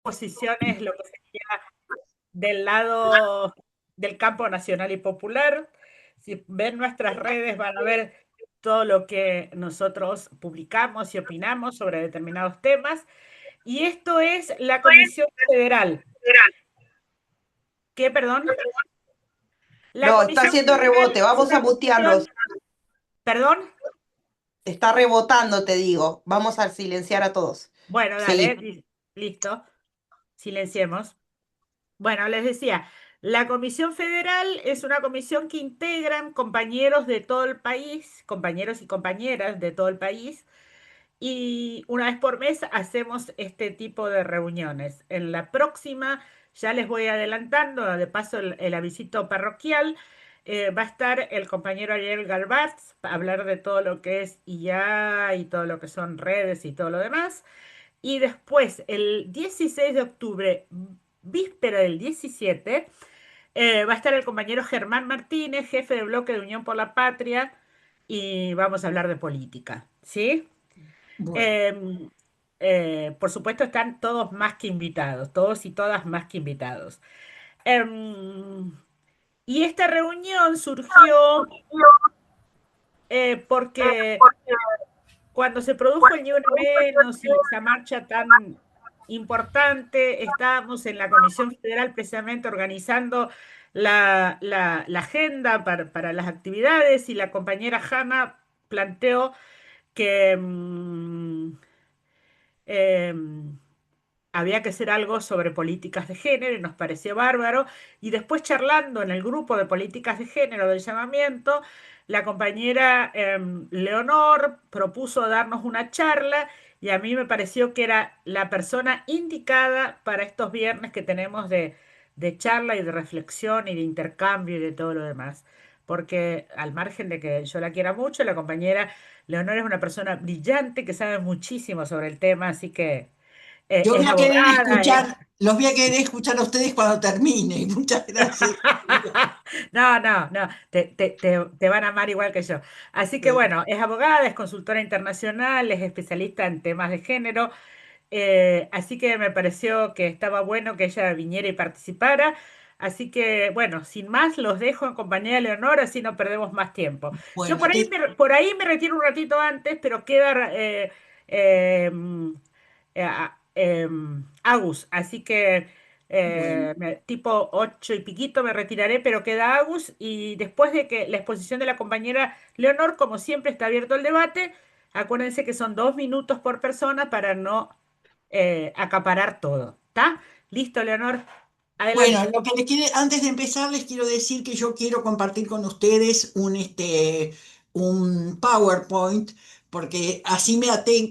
posiciones, lo que sería del lado del campo nacional y popular. Si ven nuestras redes van a ver todo lo que nosotros publicamos y opinamos sobre determinados temas. Y esto es la Comisión Federal. ¿Qué, perdón? La No, está Comisión haciendo Federal rebote, es vamos a una mutearlos. comisión, perdón, Está rebotando, te digo. Vamos a silenciar a todos. bueno, dale, Seguí. listo, silenciemos. Bueno, les decía, la Comisión Federal es una comisión que integran compañeros de todo el país, compañeros y compañeras de todo el país, y una vez por mes hacemos este tipo de reuniones. En la próxima, ya les voy adelantando, de paso el avisito parroquial, va a estar el compañero Ariel Galvarz para hablar de todo lo que es IA y todo lo que son redes y todo lo demás. Y después, el 16 de octubre, víspera del 17, va a estar el compañero Germán Martínez, jefe de bloque de Unión por la Patria, y vamos a hablar de política, ¿sí? Bueno, Eh, por supuesto, están todos más que invitados, todos y todas más que invitados. Em, y esta reunión surgió porque cuando se produjo el Ni Una Menos y esa marcha tan importante, estábamos en la Comisión Federal precisamente organizando la agenda para las actividades y la compañera Hanna planteó que em, había que hacer algo sobre políticas de género y nos pareció bárbaro. Y después charlando en el grupo de políticas de género del llamamiento, la compañera Leonor propuso darnos una charla y a mí me pareció que era la persona indicada para estos viernes que tenemos de charla y de reflexión y de intercambio y de todo lo demás. Porque al margen de que yo la quiera mucho, la compañera Leonor es una persona brillante que sabe muchísimo sobre el tema, así que Yo es voy a querer abogada, escuchar, los voy a querer escuchar a ustedes cuando termine. Muchas gracias. No, no, no, te van a amar igual que yo. Así que Bueno, bueno, es abogada, es consultora internacional, es especialista en temas de género, así que me pareció que estaba bueno que ella viniera y participara. Así que bueno, sin más, los dejo en compañía de Leonor, así no perdemos más tiempo. Yo bueno, por ahí me retiro un ratito antes, pero queda eh, Agus, así que bueno. tipo 8 y piquito me retiraré, pero queda Agus y después de que la exposición de la compañera Leonor, como siempre está abierto el debate, acuérdense que son 2 minutos por persona para no acaparar todo. ¿Está? Listo, Leonor. Bueno, Adelante. lo que antes de empezar, les quiero decir que yo quiero compartir con ustedes un PowerPoint, porque así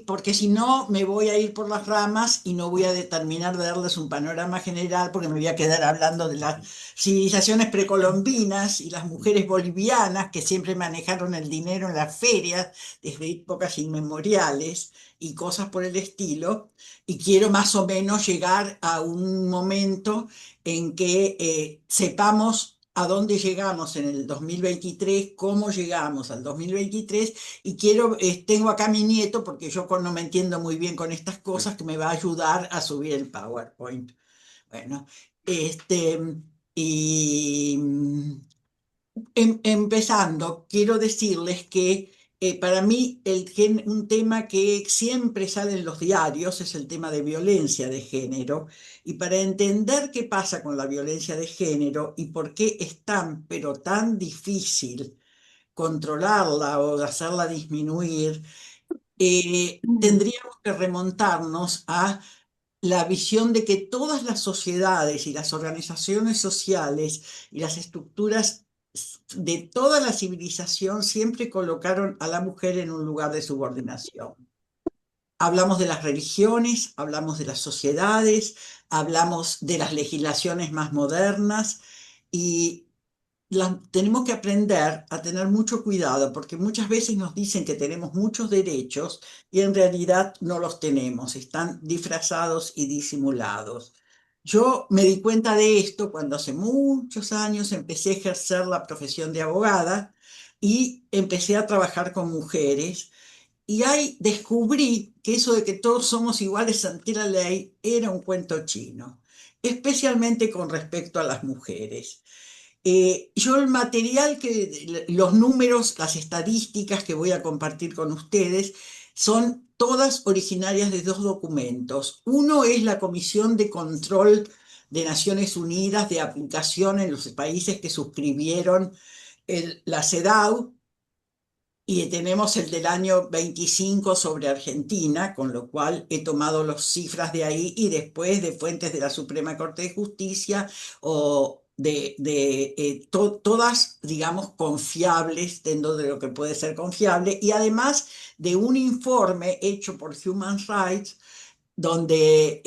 porque si no me voy a ir por las ramas y no voy a terminar de darles un panorama general, porque me voy a quedar hablando de las civilizaciones precolombinas y las mujeres bolivianas que siempre manejaron el dinero en las ferias desde épocas inmemoriales y cosas por el estilo. Y quiero más o menos llegar a un momento en que sepamos a dónde llegamos en el 2023, cómo llegamos al 2023, y tengo acá a mi nieto, porque yo no me entiendo muy bien con estas cosas, que me va a ayudar a subir el PowerPoint. Bueno, este, y empezando, quiero decirles que para mí un tema que siempre sale en los diarios es el tema de violencia de género. Y para entender qué pasa con la violencia de género y por qué es tan, pero tan difícil controlarla o hacerla disminuir, tendríamos que remontarnos a la visión de que todas las sociedades y las organizaciones sociales y las estructuras de toda la civilización siempre colocaron a la mujer en un lugar de subordinación. Hablamos de las religiones, hablamos de las sociedades, hablamos de las legislaciones más modernas y tenemos que aprender a tener mucho cuidado porque muchas veces nos dicen que tenemos muchos derechos y en realidad no los tenemos, están disfrazados y disimulados. Yo me di cuenta de esto cuando hace muchos años empecé a ejercer la profesión de abogada y empecé a trabajar con mujeres Y ahí descubrí que eso de que todos somos iguales ante la ley era un cuento chino, especialmente con respecto a las mujeres. Yo el material los números, las estadísticas que voy a compartir con ustedes son todas originarias de dos documentos. Uno es la Comisión de Control de Naciones Unidas de aplicación en los países que suscribieron la CEDAW, y tenemos el del año 25 sobre Argentina, con lo cual he tomado las cifras de ahí y después de fuentes de la Suprema Corte de Justicia o todas, digamos, confiables dentro de lo que puede ser confiable, y además de un informe hecho por Human Rights donde,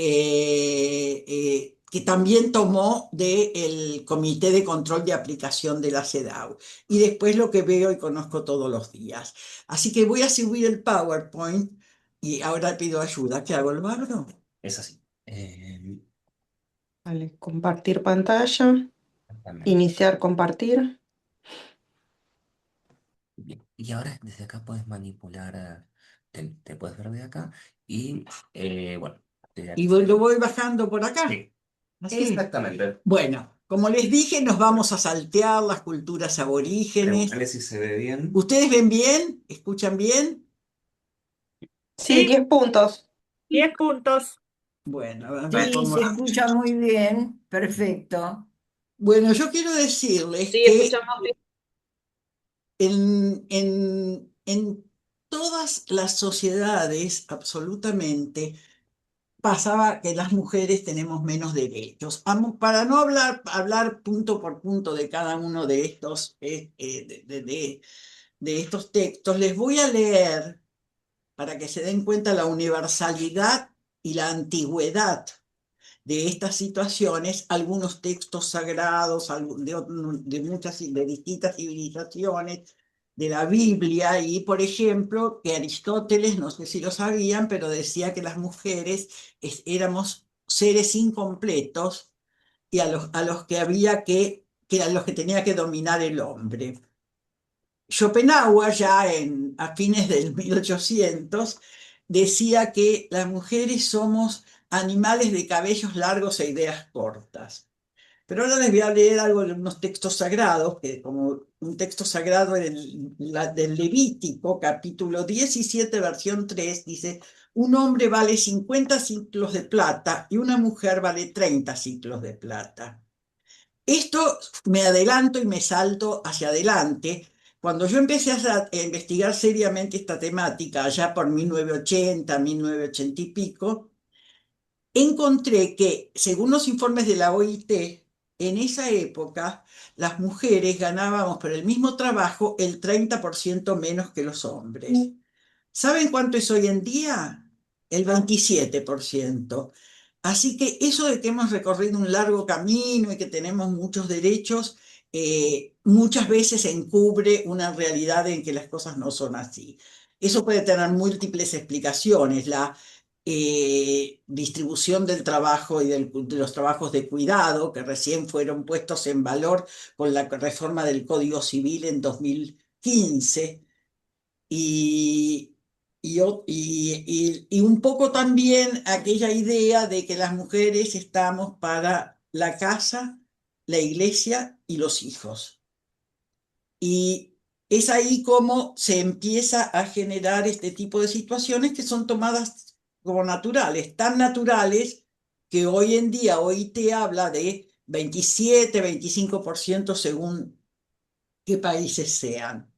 que también tomó del Comité de Control de Aplicación de la CEDAW. Y después lo que veo y conozco todos los días. Así que voy a subir el PowerPoint y ahora pido ayuda. ¿Qué hago, Eduardo? Es así. Vale, compartir pantalla, Exactamente. iniciar compartir. Bien. Y ahora desde acá puedes manipular, te puedes ver de acá y bueno, Y lo voy bajando por acá. sí, Así. exactamente. Bueno, como les dije, nos vamos a saltear las culturas aborígenes. Pregúntale si se ve bien. ¿Ustedes ven bien? ¿Escuchan bien? Sí, Sí, 10 puntos. 10 puntos. Bueno, a ver Sí, cómo. se escucha muy bien, perfecto. Bueno, yo quiero decirles Sí, que escuchamos bien. en todas las sociedades, absolutamente, pasaba que las mujeres tenemos menos derechos. Para no hablar punto por punto de cada uno de estos, de estos textos, les voy a leer para que se den cuenta la universalidad y la antigüedad de estas situaciones, algunos textos sagrados de distintas civilizaciones, de la Biblia, y por ejemplo, que Aristóteles, no sé si lo sabían, pero decía que las mujeres éramos seres incompletos y a los que había que a los que tenía que dominar el hombre. Schopenhauer, a fines del 1800, decía que las mujeres somos animales de cabellos largos e ideas cortas. Pero ahora les voy a leer algo de unos textos sagrados, que como un texto sagrado del Levítico, capítulo 17, versión 3, dice: un hombre vale 50 ciclos de plata y una mujer vale 30 ciclos de plata. Esto me adelanto y me salto hacia adelante. Cuando yo empecé a investigar seriamente esta temática, allá por 1980, 1980 y pico, encontré que, según los informes de la OIT, en esa época las mujeres ganábamos por el mismo trabajo el 30% menos que los hombres. ¿Saben cuánto es hoy en día? El 27%. Así que eso de que hemos recorrido un largo camino y que tenemos muchos derechos, muchas veces encubre una realidad en que las cosas no son así. Eso puede tener múltiples explicaciones. La distribución del trabajo y de los trabajos de cuidado, que recién fueron puestos en valor con la reforma del Código Civil en 2015, y, y un poco también aquella idea de que las mujeres estamos para la casa, la iglesia y los hijos. Y es ahí como se empieza a generar este tipo de situaciones que son tomadas como naturales, tan naturales que hoy en día OIT habla de 27, 25% según qué países sean.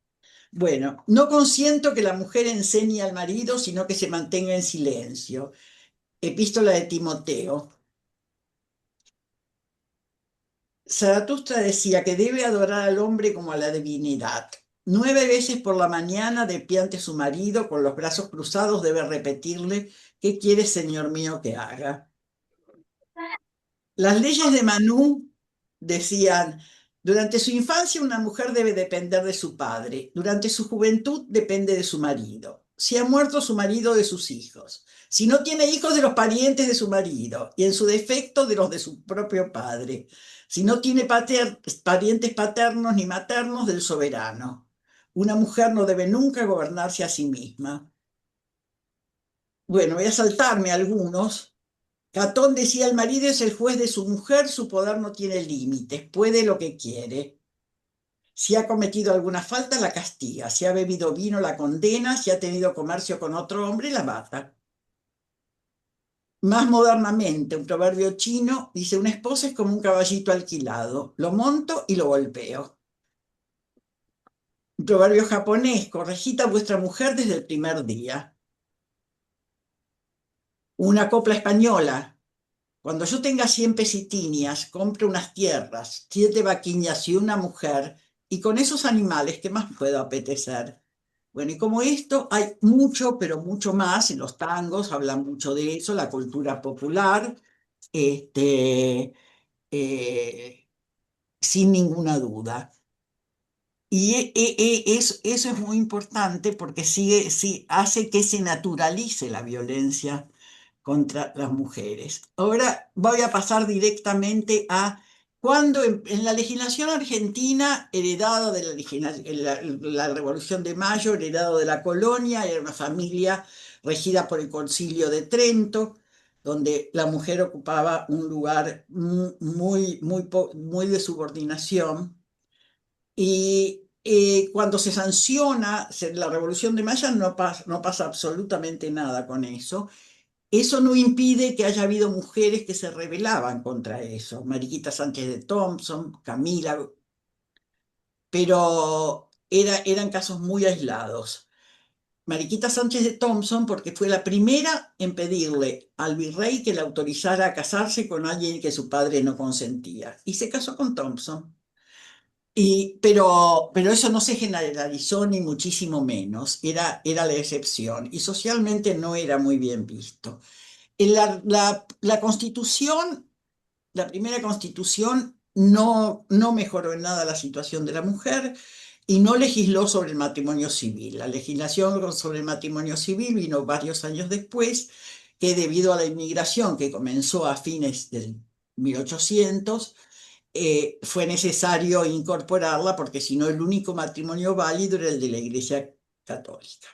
Bueno, no consiento que la mujer enseñe al marido, sino que se mantenga en silencio. Epístola de Timoteo. Zaratustra decía que debe adorar al hombre como a la divinidad. 9 veces por la mañana, de pie ante su marido, con los brazos cruzados, debe repetirle: ¿qué quiere, Señor mío, que haga? Las leyes de Manú decían: durante su infancia una mujer debe depender de su padre, durante su juventud depende de su marido. Si ha muerto su marido, de sus hijos. Si no tiene hijos, de los parientes de su marido, y en su defecto de los de su propio padre. Si no tiene parientes paternos ni maternos, del soberano. Una mujer no debe nunca gobernarse a sí misma. Bueno, voy a saltarme algunos. Catón decía, el marido es el juez de su mujer, su poder no tiene límites, puede lo que quiere. Si ha cometido alguna falta, la castiga. Si ha bebido vino, la condena. Si ha tenido comercio con otro hombre, la mata. Más modernamente, un proverbio chino dice, una esposa es como un caballito alquilado. Lo monto y lo golpeo. Un proverbio japonés, corregid a vuestra mujer desde el primer día. Una copla española, cuando yo tenga 100 pesitinias, compre unas tierras, 7 vaquiñas y una mujer, y con esos animales, ¿qué más puedo apetecer? Bueno, y como esto hay mucho, pero mucho más, en los tangos hablan mucho de eso, la cultura popular, este, eh, sin ninguna duda. Y eso es muy importante porque sí, hace que se naturalice la violencia contra las mujeres. Ahora voy a pasar directamente a cuando en la legislación argentina, heredada de la Revolución de Mayo, heredado de la colonia, era una familia regida por el Concilio de Trento, donde la mujer ocupaba un lugar muy de subordinación. Y cuando se sanciona la Revolución de Mayo no pasa absolutamente nada con eso. Eso no impide que haya habido mujeres que se rebelaban contra eso. Mariquita Sánchez de Thompson, Camila, pero eran casos muy aislados. Mariquita Sánchez de Thompson porque fue la primera en pedirle al virrey que la autorizara a casarse con alguien que su padre no consentía. Y se casó con Thompson. Pero eso no se generalizó ni muchísimo menos, era la excepción y socialmente no era muy bien visto. La Constitución, la primera Constitución, no mejoró en nada la situación de la mujer y no legisló sobre el matrimonio civil. La legislación sobre el matrimonio civil vino varios años después, que debido a la inmigración que comenzó a fines del 1800, fue necesario incorporarla porque si no el único matrimonio válido era el de la Iglesia Católica.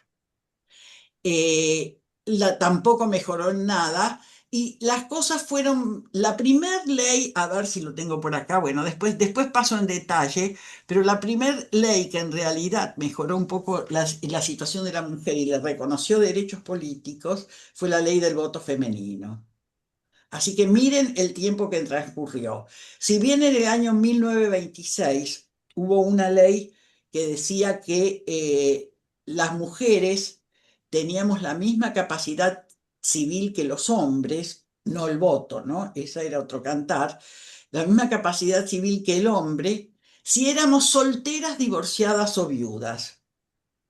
Tampoco mejoró en nada y las cosas fueron, la primer ley, a ver si lo tengo por acá, bueno, después paso en detalle, pero la primer ley que en realidad mejoró un poco la situación de la mujer y le reconoció derechos políticos fue la ley del voto femenino. Así que miren el tiempo que transcurrió. Si bien en el año 1926 hubo una ley que decía que las mujeres teníamos la misma capacidad civil que los hombres, no el voto, ¿no? Ese era otro cantar, la misma capacidad civil que el hombre, si éramos solteras, divorciadas o viudas,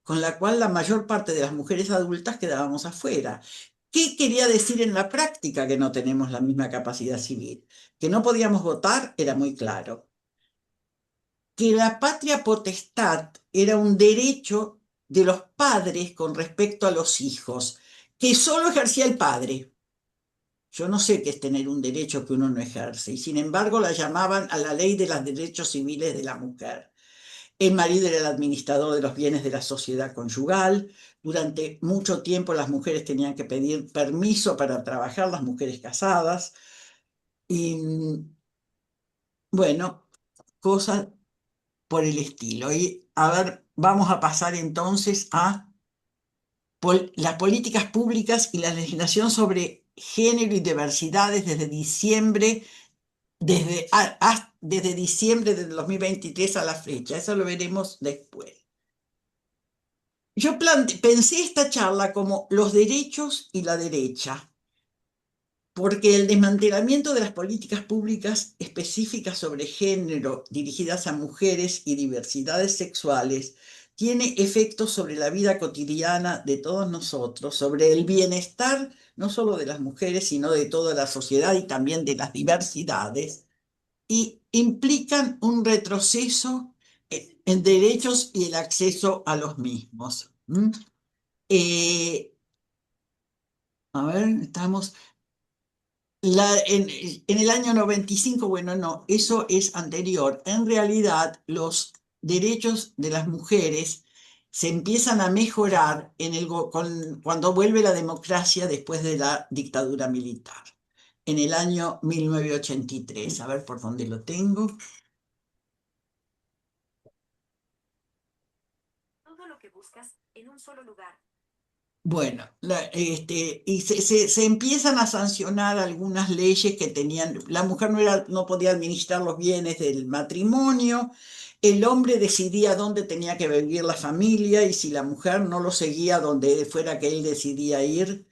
con la cual la mayor parte de las mujeres adultas quedábamos afuera. ¿Qué quería decir en la práctica que no tenemos la misma capacidad civil? Que no podíamos votar era muy claro. Que la patria potestad era un derecho de los padres con respecto a los hijos, que solo ejercía el padre. Yo no sé qué es tener un derecho que uno no ejerce, y sin embargo la llamaban a la ley de los derechos civiles de la mujer. El marido era el administrador de los bienes de la sociedad conyugal. Durante mucho tiempo las mujeres tenían que pedir permiso para trabajar, las mujeres casadas. Y bueno, cosas por el estilo. Y a ver, vamos a pasar entonces a las políticas públicas y la legislación sobre género y diversidades desde diciembre del 2023 a la fecha. Eso lo veremos después. Yo pensé esta charla como los derechos y la derecha, porque el desmantelamiento de las políticas públicas específicas sobre género dirigidas a mujeres y diversidades sexuales tiene efectos sobre la vida cotidiana de todos nosotros, sobre el bienestar no solo de las mujeres, sino de toda la sociedad y también de las diversidades, y implican un retroceso en derechos y el acceso a los mismos. Eh, a ver, estamos. En el año 95, bueno, no, eso es anterior. En realidad, los derechos de las mujeres se empiezan a mejorar cuando vuelve la democracia después de la dictadura militar, en el año 1983. A ver por dónde lo tengo. Todo lo que buscas en un solo lugar. Bueno, y se empiezan a sancionar algunas leyes que tenían, la mujer no podía administrar los bienes del matrimonio, el hombre decidía dónde tenía que vivir la familia y si la mujer no lo seguía donde fuera que él decidía ir,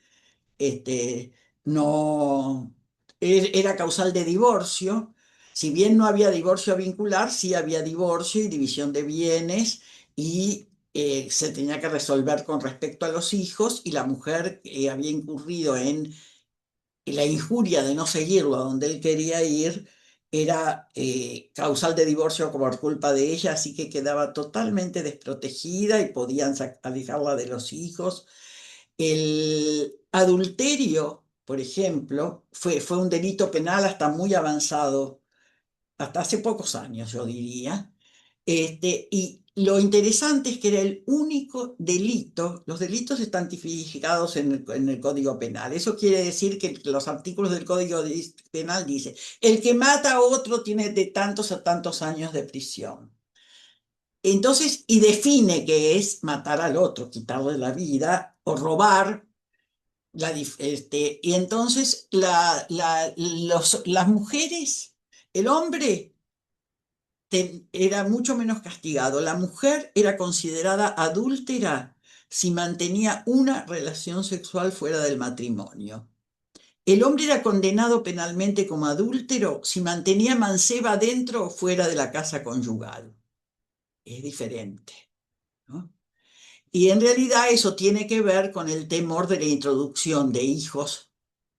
este, no era causal de divorcio. Si bien no había divorcio vincular, sí había divorcio y división de bienes y se tenía que resolver con respecto a los hijos y la mujer había incurrido en la injuria de no seguirlo a donde él quería ir. Era causal de divorcio por culpa de ella, así que quedaba totalmente desprotegida y podían alejarla de los hijos. El adulterio, por ejemplo, fue un delito penal hasta muy avanzado, hasta hace pocos años, yo diría. Y lo interesante es que era el único delito, los delitos están tipificados en el Código Penal. Eso quiere decir que los artículos del Código Penal dicen, el que mata a otro tiene de tantos a tantos años de prisión. Entonces, y define que es matar al otro, quitarle la vida o robar. Y entonces las mujeres, el hombre era mucho menos castigado. La mujer era considerada adúltera si mantenía una relación sexual fuera del matrimonio. El hombre era condenado penalmente como adúltero si mantenía manceba dentro o fuera de la casa conyugal. Es diferente, ¿no? Y en realidad eso tiene que ver con el temor de la introducción de hijos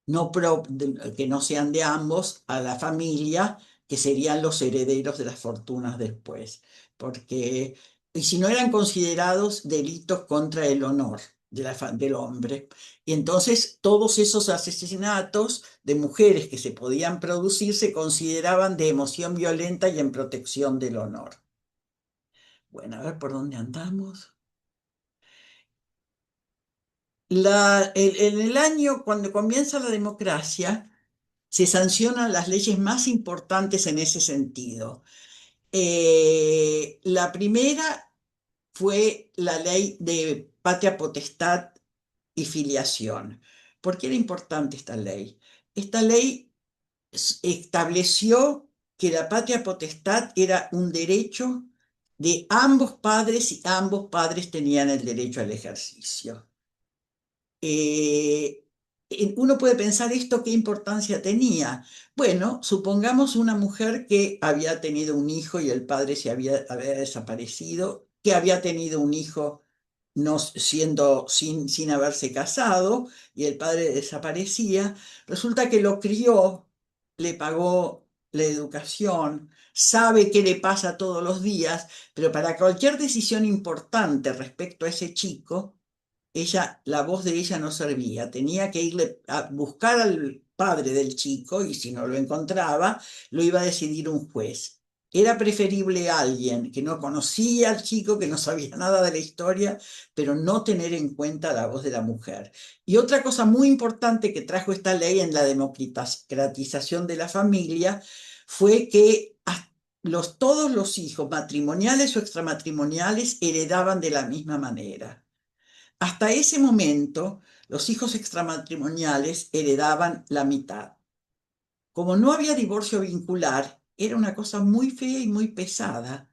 que no sean de ambos a la familia, que serían los herederos de las fortunas después. Y si no eran considerados delitos contra el honor del hombre. Y entonces todos esos asesinatos de mujeres que se podían producir se consideraban de emoción violenta y en protección del honor. Bueno, a ver por dónde andamos. En el año, cuando comienza la democracia, se sancionan las leyes más importantes en ese sentido. La primera fue la ley de patria potestad y filiación. ¿Por qué era importante esta ley? Esta ley estableció que la patria potestad era un derecho de ambos padres y ambos padres tenían el derecho al ejercicio. Eh, Uno puede pensar esto qué importancia tenía. Bueno, supongamos una mujer que había tenido un hijo y el padre había desaparecido, que había tenido un hijo no siendo sin haberse casado y el padre desaparecía. Resulta que lo crió, le pagó la educación, sabe qué le pasa todos los días, pero para cualquier decisión importante respecto a ese chico, la voz de ella no servía, tenía que irle a buscar al padre del chico y si no lo encontraba, lo iba a decidir un juez. Era preferible alguien que no conocía al chico, que no sabía nada de la historia, pero no tener en cuenta la voz de la mujer. Y otra cosa muy importante que trajo esta ley en la democratización de la familia fue que todos los hijos, matrimoniales o extramatrimoniales, heredaban de la misma manera. Hasta ese momento, los hijos extramatrimoniales heredaban la mitad. Como no había divorcio vincular, era una cosa muy fea y muy pesada,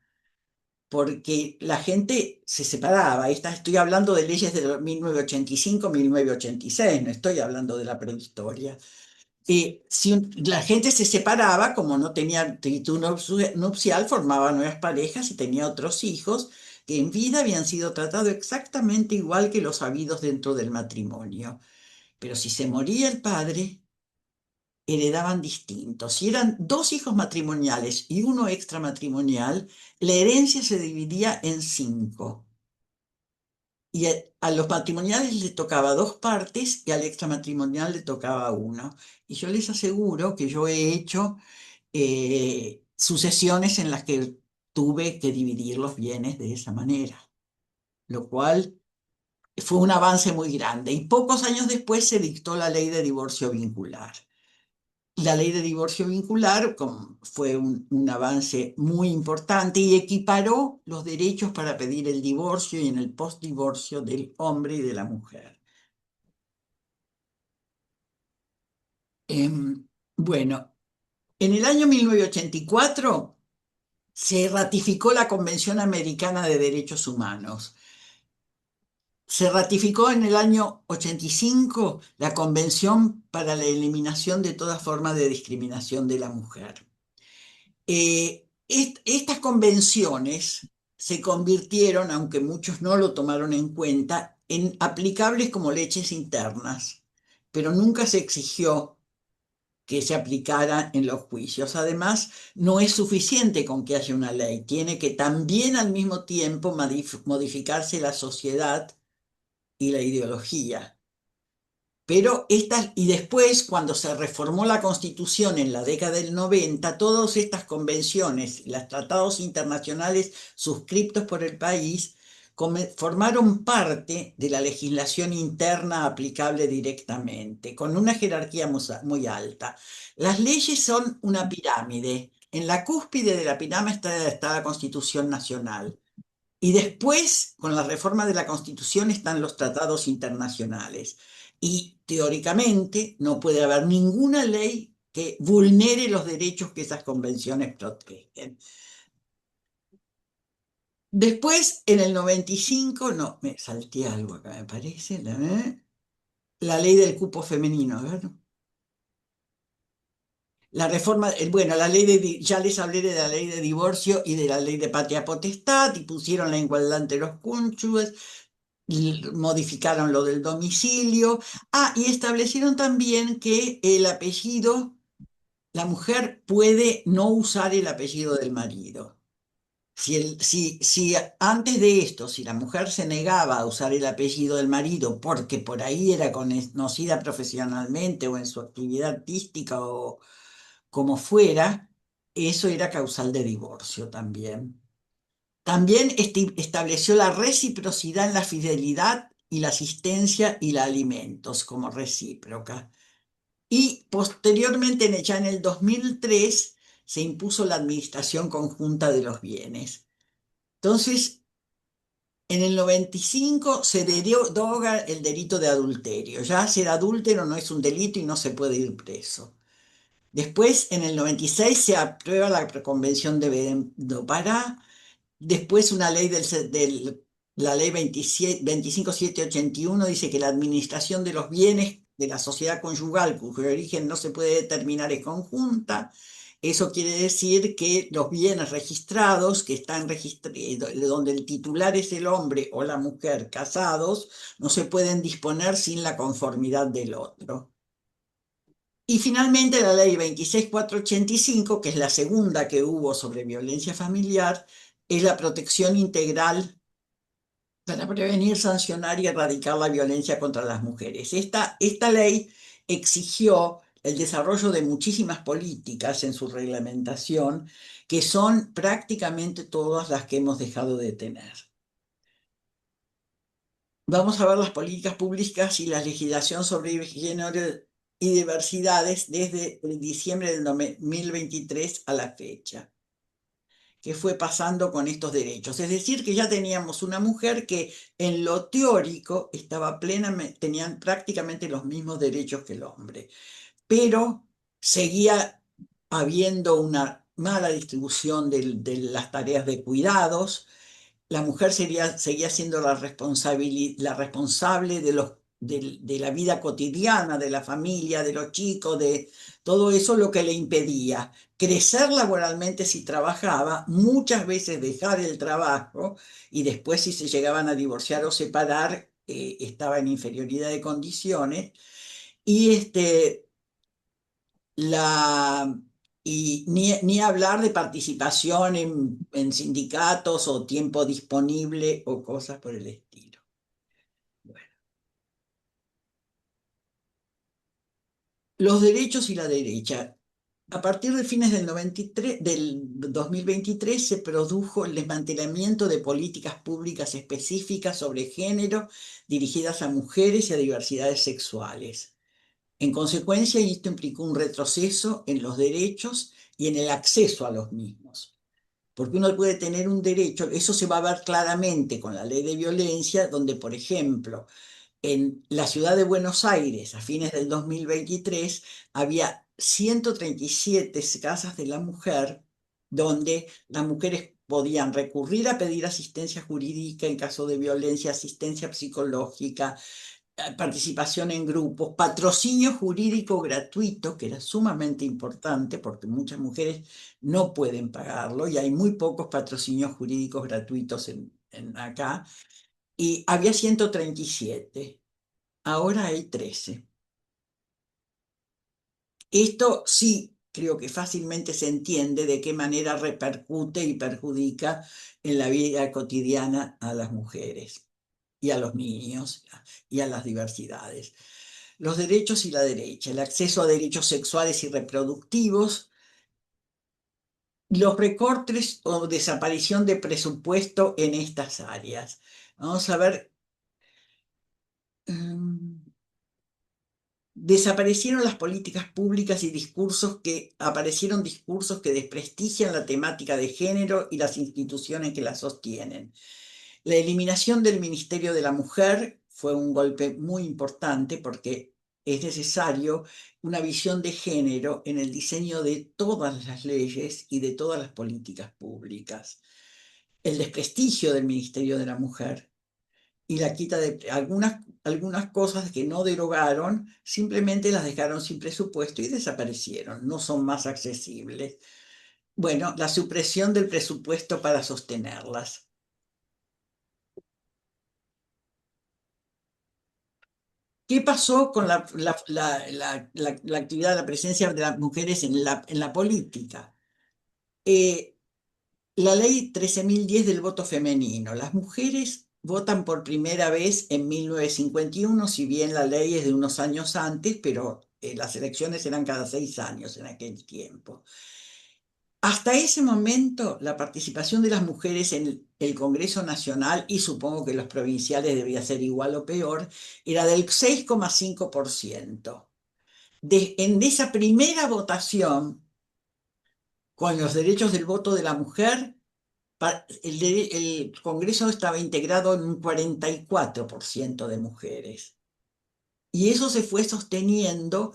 porque la gente se separaba. Estoy hablando de leyes de 1985, 1986, no estoy hablando de la prehistoria. Si la gente se separaba, como no tenía título nupcial, formaba nuevas parejas y tenía otros hijos que en vida habían sido tratados exactamente igual que los habidos dentro del matrimonio. Pero si se moría el padre, heredaban distintos. Si eran dos hijos matrimoniales y uno extramatrimonial, la herencia se dividía en 5. Y a los matrimoniales le tocaba 2 partes y al extramatrimonial le tocaba 1. Y yo les aseguro que yo he hecho sucesiones en las que tuve que dividir los bienes de esa manera. lo cual fue un avance muy grande. Y pocos años después se dictó la ley de divorcio vincular. La ley de divorcio vincular fue un avance muy importante y equiparó los derechos para pedir el divorcio y en el postdivorcio del hombre y de la mujer. Bueno, en el año 1984 se ratificó la Convención Americana de Derechos Humanos. Se ratificó en el año 85 la Convención para la Eliminación de toda forma de discriminación de la mujer. Estas convenciones se convirtieron, aunque muchos no lo tomaron en cuenta, en aplicables como leyes internas, pero nunca se exigió que se aplicara en los juicios. Además, no es suficiente con que haya una ley, tiene que también al mismo tiempo modificarse la sociedad y la ideología. Pero y después, cuando se reformó la Constitución en la década del 90, todas estas convenciones y los tratados internacionales suscriptos por el país formaron parte de la legislación interna aplicable directamente, con una jerarquía muy alta. Las leyes son una pirámide. En la cúspide de la pirámide está la Constitución Nacional. Y después, con la reforma de la Constitución, están los tratados internacionales. Y teóricamente no puede haber ninguna ley que vulnere los derechos que esas convenciones protegen. Después, en el 95, no, me salté algo acá, me parece, la ley del cupo femenino, ¿verdad? La reforma, bueno, ya les hablé de la ley de divorcio y de la ley de patria potestad, y pusieron la igualdad entre los cónyuges, y modificaron lo del domicilio. Y establecieron también que el apellido, la mujer puede no usar el apellido del marido. Si antes de esto, si la mujer se negaba a usar el apellido del marido porque por ahí era conocida profesionalmente o en su actividad artística o como fuera, eso era causal de divorcio también. También estableció la reciprocidad en la fidelidad y la asistencia y la alimentos como recíproca. Y posteriormente, ya en el 2003, se impuso la administración conjunta de los bienes. Entonces, en el 95 se deroga el delito de adulterio. Ya ser adúltero no es un delito y no se puede ir preso. Después, en el 96, se aprueba la Convención de Belém do Pará. Después una ley la ley 25781 dice que la administración de los bienes de la sociedad conyugal cuyo origen no se puede determinar es conjunta. Eso quiere decir que los bienes registrados, que están donde el titular es el hombre o la mujer casados, no se pueden disponer sin la conformidad del otro. Y finalmente la ley 26485, que es la segunda que hubo sobre violencia familiar, es la protección integral para prevenir, sancionar y erradicar la violencia contra las mujeres. Esta ley exigió el desarrollo de muchísimas políticas en su reglamentación, que son prácticamente todas las que hemos dejado de tener. Vamos a ver las políticas públicas y la legislación sobre género y diversidades desde el diciembre del 2023 a la fecha, que fue pasando con estos derechos. Es decir, que ya teníamos una mujer que en lo teórico tenían prácticamente los mismos derechos que el hombre, pero seguía habiendo una mala distribución de las tareas de cuidados. La mujer seguía siendo la responsable de la vida cotidiana, de la familia, de los chicos, de todo eso, lo que le impedía crecer laboralmente si trabajaba, muchas veces dejar el trabajo y después si se llegaban a divorciar o separar, estaba en inferioridad de condiciones. Y la, y ni hablar de participación en sindicatos o tiempo disponible o cosas por el estilo. Bueno, los derechos y la derecha. A partir de fines del 93, del 2023 se produjo el desmantelamiento de políticas públicas específicas sobre género dirigidas a mujeres y a diversidades sexuales. En consecuencia, esto implicó un retroceso en los derechos y en el acceso a los mismos. Porque uno puede tener un derecho, eso se va a ver claramente con la ley de violencia, donde, por ejemplo, en la ciudad de Buenos Aires, a fines del 2023, había 137 casas de la mujer donde las mujeres podían recurrir a pedir asistencia jurídica en caso de violencia, asistencia psicológica, participación en grupos, patrocinio jurídico gratuito, que era sumamente importante porque muchas mujeres no pueden pagarlo y hay muy pocos patrocinios jurídicos gratuitos acá. Y había 137. Ahora hay 13. Esto sí creo que fácilmente se entiende de qué manera repercute y perjudica en la vida cotidiana a las mujeres y a los niños y a las diversidades. Los derechos y la derecha, el acceso a derechos sexuales y reproductivos, los recortes o desaparición de presupuesto en estas áreas. Vamos a ver. Desaparecieron las políticas públicas y aparecieron discursos que desprestigian la temática de género y las instituciones que la sostienen. La eliminación del Ministerio de la Mujer fue un golpe muy importante porque es necesario una visión de género en el diseño de todas las leyes y de todas las políticas públicas. El desprestigio del Ministerio de la Mujer y la quita de algunas cosas que no derogaron, simplemente las dejaron sin presupuesto y desaparecieron, no son más accesibles. Bueno, la supresión del presupuesto para sostenerlas. ¿Qué pasó con la actividad, la presencia de las mujeres en la política? La ley 13.010 del voto femenino. Las mujeres votan por primera vez en 1951, si bien la ley es de unos años antes, pero las elecciones eran cada 6 años en aquel tiempo. Hasta ese momento, la participación de las mujeres en el Congreso Nacional, y supongo que los provinciales debía ser igual o peor, era del 6,5%. En esa primera votación, con los derechos del voto de la mujer, el Congreso estaba integrado en un 44% de mujeres. Y eso se fue sosteniendo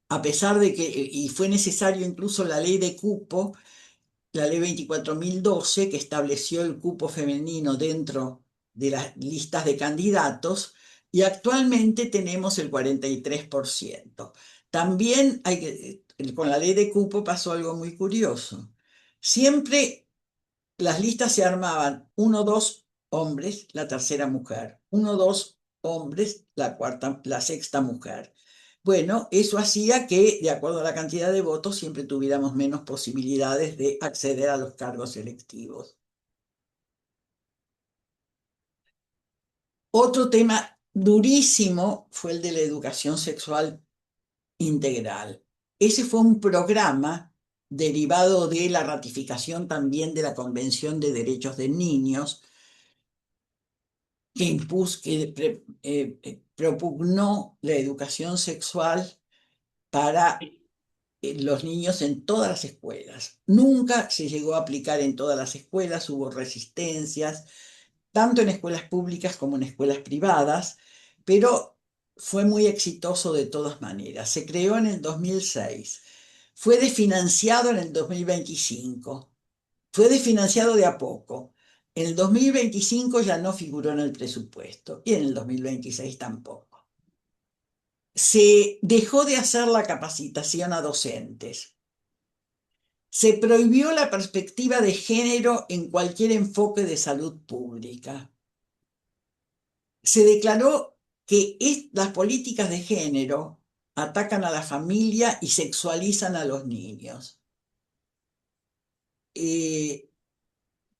a pesar de que, y fue necesario incluso la ley de cupo, la ley 24.012, que estableció el cupo femenino dentro de las listas de candidatos, y actualmente tenemos el 43%. También con la ley de cupo pasó algo muy curioso. Siempre las listas se armaban 1, 2 hombres, la tercera mujer, 1, 2 hombres, la sexta mujer. Bueno, eso hacía que, de acuerdo a la cantidad de votos, siempre tuviéramos menos posibilidades de acceder a los cargos electivos. Otro tema durísimo fue el de la educación sexual integral. Ese fue un programa derivado de la ratificación también de la Convención de Derechos de Niños, que propugnó la educación sexual para los niños en todas las escuelas. Nunca se llegó a aplicar en todas las escuelas, hubo resistencias, tanto en escuelas públicas como en escuelas privadas, pero fue muy exitoso de todas maneras. Se creó en el 2006, fue desfinanciado en el 2025, fue desfinanciado de a poco. En el 2025 ya no figuró en el presupuesto y en el 2026 tampoco. Se dejó de hacer la capacitación a docentes. Se prohibió la perspectiva de género en cualquier enfoque de salud pública. Se declaró que las políticas de género atacan a la familia y sexualizan a los niños.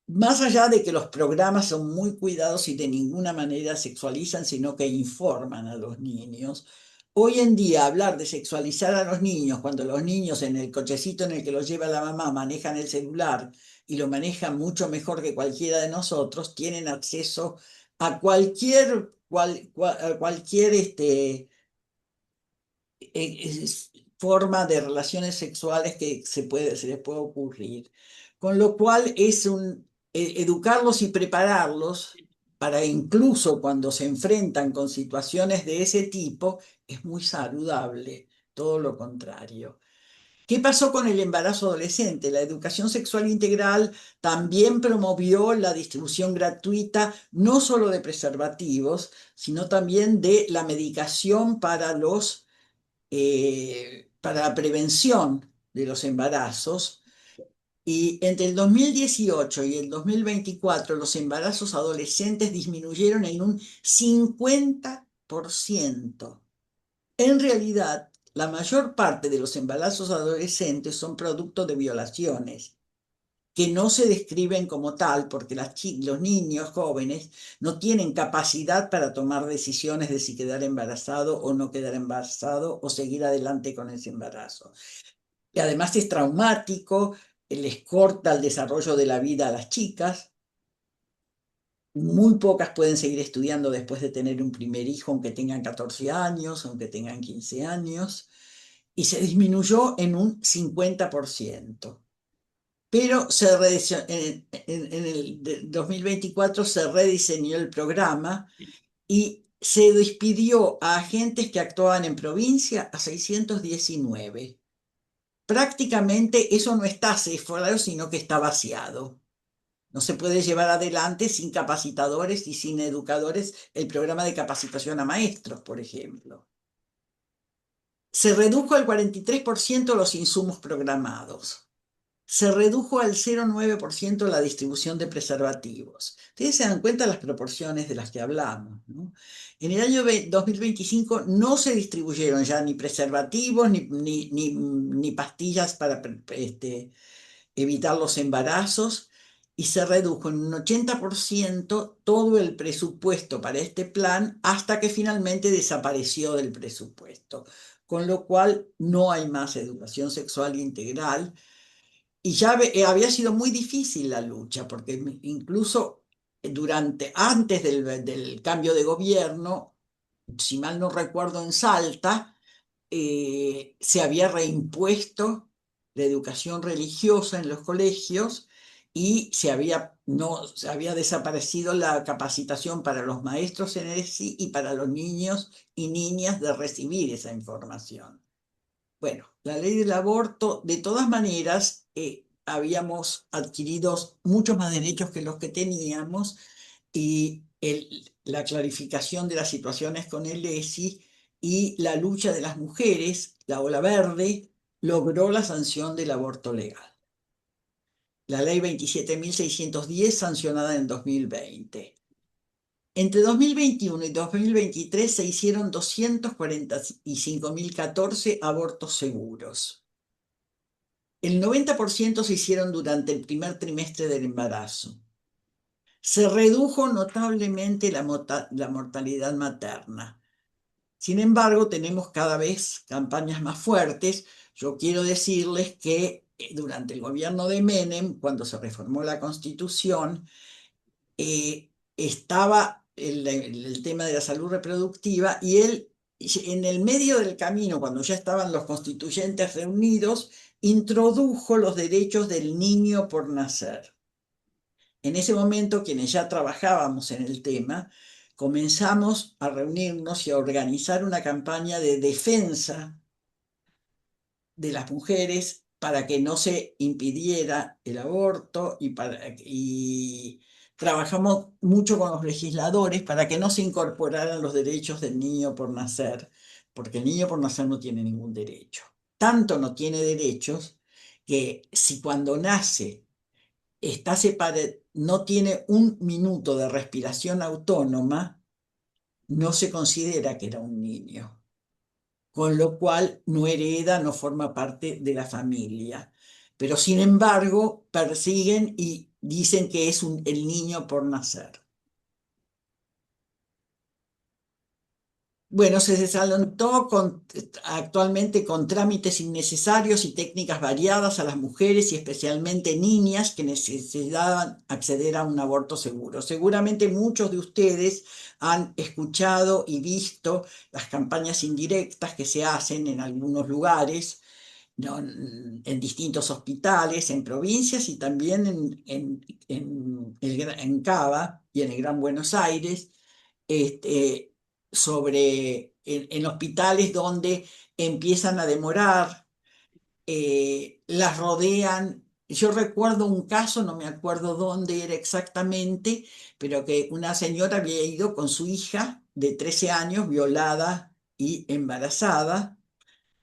Más allá de que los programas son muy cuidados y de ninguna manera sexualizan, sino que informan a los niños, Hoy en día hablar de sexualizar a los niños, cuando los niños en el cochecito en el que los lleva la mamá manejan el celular y lo manejan mucho mejor que cualquiera de nosotros, tienen acceso a cualquier forma de relaciones sexuales que se les puede ocurrir. Con lo cual educarlos y prepararlos para incluso cuando se enfrentan con situaciones de ese tipo es muy saludable, todo lo contrario. ¿Qué pasó con el embarazo adolescente? La educación sexual integral también promovió la distribución gratuita no solo de preservativos, sino también de la medicación para la prevención de los embarazos. Y entre el 2018 y el 2024 los embarazos adolescentes disminuyeron en un 50%. En realidad, la mayor parte de los embarazos adolescentes son producto de violaciones que no se describen como tal porque los niños jóvenes no tienen capacidad para tomar decisiones de si quedar embarazado o no quedar embarazado o seguir adelante con ese embarazo. Y además es traumático, les corta el desarrollo de la vida a las chicas. Muy pocas pueden seguir estudiando después de tener un primer hijo, aunque tengan 14 años, aunque tengan 15 años, y se disminuyó en un 50%. Pero en el 2024 se rediseñó el programa y se despidió a agentes que actuaban en provincia a 619. Prácticamente eso no está cifrado, sino que está vaciado. No se puede llevar adelante sin capacitadores y sin educadores el programa de capacitación a maestros, por ejemplo. Se redujo al 43% los insumos programados. Se redujo al 0,9% la distribución de preservativos. Ustedes se dan cuenta de las proporciones de las que hablamos, ¿no? En el año 2025 no se distribuyeron ya ni preservativos ni pastillas para evitar los embarazos y se redujo en un 80% todo el presupuesto para este plan hasta que finalmente desapareció del presupuesto, con lo cual no hay más educación sexual integral. Y ya había sido muy difícil la lucha, porque incluso antes del cambio de gobierno, si mal no recuerdo, en Salta, se había reimpuesto la educación religiosa en los colegios y se había desaparecido la capacitación para los maestros en ESI y para los niños y niñas de recibir esa información. Bueno, la ley del aborto, de todas maneras, habíamos adquirido muchos más derechos que los que teníamos y la clarificación de las situaciones con el ESI y la lucha de las mujeres, la ola verde, logró la sanción del aborto legal. La ley 27.610 sancionada en 2020. Entre 2021 y 2023 se hicieron 245.014 abortos seguros. El 90% se hicieron durante el primer trimestre del embarazo. Se redujo notablemente la mortalidad materna. Sin embargo, tenemos cada vez campañas más fuertes. Yo quiero decirles que durante el gobierno de Menem, cuando se reformó la Constitución, estaba el tema de la salud reproductiva y él, en el medio del camino, cuando ya estaban los constituyentes reunidos, introdujo los derechos del niño por nacer. En ese momento, quienes ya trabajábamos en el tema, comenzamos a reunirnos y a organizar una campaña de defensa de las mujeres para que no se impidiera el aborto y trabajamos mucho con los legisladores para que no se incorporaran los derechos del niño por nacer, porque el niño por nacer no tiene ningún derecho. Tanto no tiene derechos que si cuando nace no tiene un minuto de respiración autónoma, no se considera que era un niño, con lo cual no hereda, no forma parte de la familia. Pero sin embargo, persiguen y dicen que es el niño por nacer. Bueno, se desalentó actualmente con trámites innecesarios y técnicas variadas a las mujeres y especialmente niñas que necesitaban acceder a un aborto seguro. Seguramente muchos de ustedes han escuchado y visto las campañas indirectas que se hacen en algunos lugares, ¿no? En distintos hospitales, en provincias y también en Cava y en el Gran Buenos Aires, este, en hospitales donde empiezan a demorar, las rodean. Yo recuerdo un caso, no me acuerdo dónde era exactamente, pero que una señora había ido con su hija de 13 años, violada y embarazada,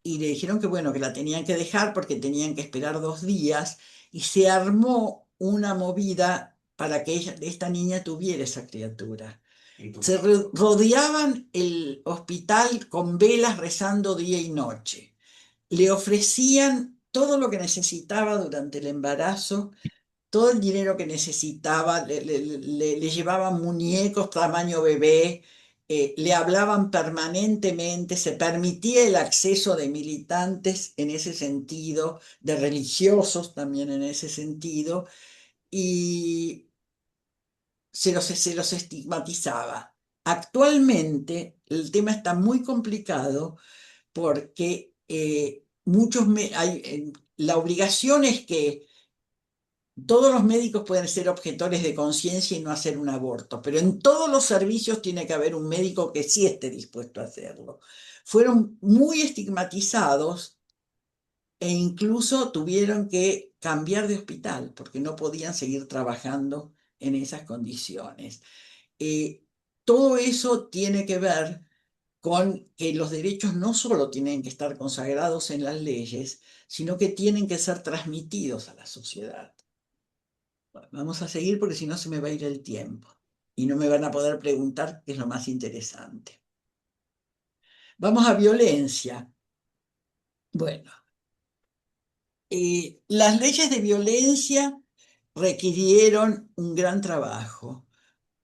y le dijeron que bueno, que la tenían que dejar porque tenían que esperar 2 días, y se armó una movida para que esta niña tuviera esa criatura. ¿Y tú? Rodeaban el hospital con velas rezando día y noche. Le ofrecían todo lo que necesitaba durante el embarazo, todo el dinero que necesitaba, le llevaban muñecos tamaño bebé, le hablaban permanentemente, se permitía el acceso de militantes en ese sentido, de religiosos también en ese sentido, y se los estigmatizaba. Actualmente el tema está muy complicado porque la obligación es que todos los médicos pueden ser objetores de conciencia y no hacer un aborto, pero en todos los servicios tiene que haber un médico que sí esté dispuesto a hacerlo. Fueron muy estigmatizados e incluso tuvieron que cambiar de hospital porque no podían seguir trabajando en esas condiciones. Eh, Todo eso tiene que ver con que los derechos no solo tienen que estar consagrados en las leyes, sino que tienen que ser transmitidos a la sociedad. Bueno, vamos a seguir porque si no se me va a ir el tiempo y no me van a poder preguntar qué es lo más interesante. Vamos a violencia. Bueno, las leyes de violencia requirieron un gran trabajo.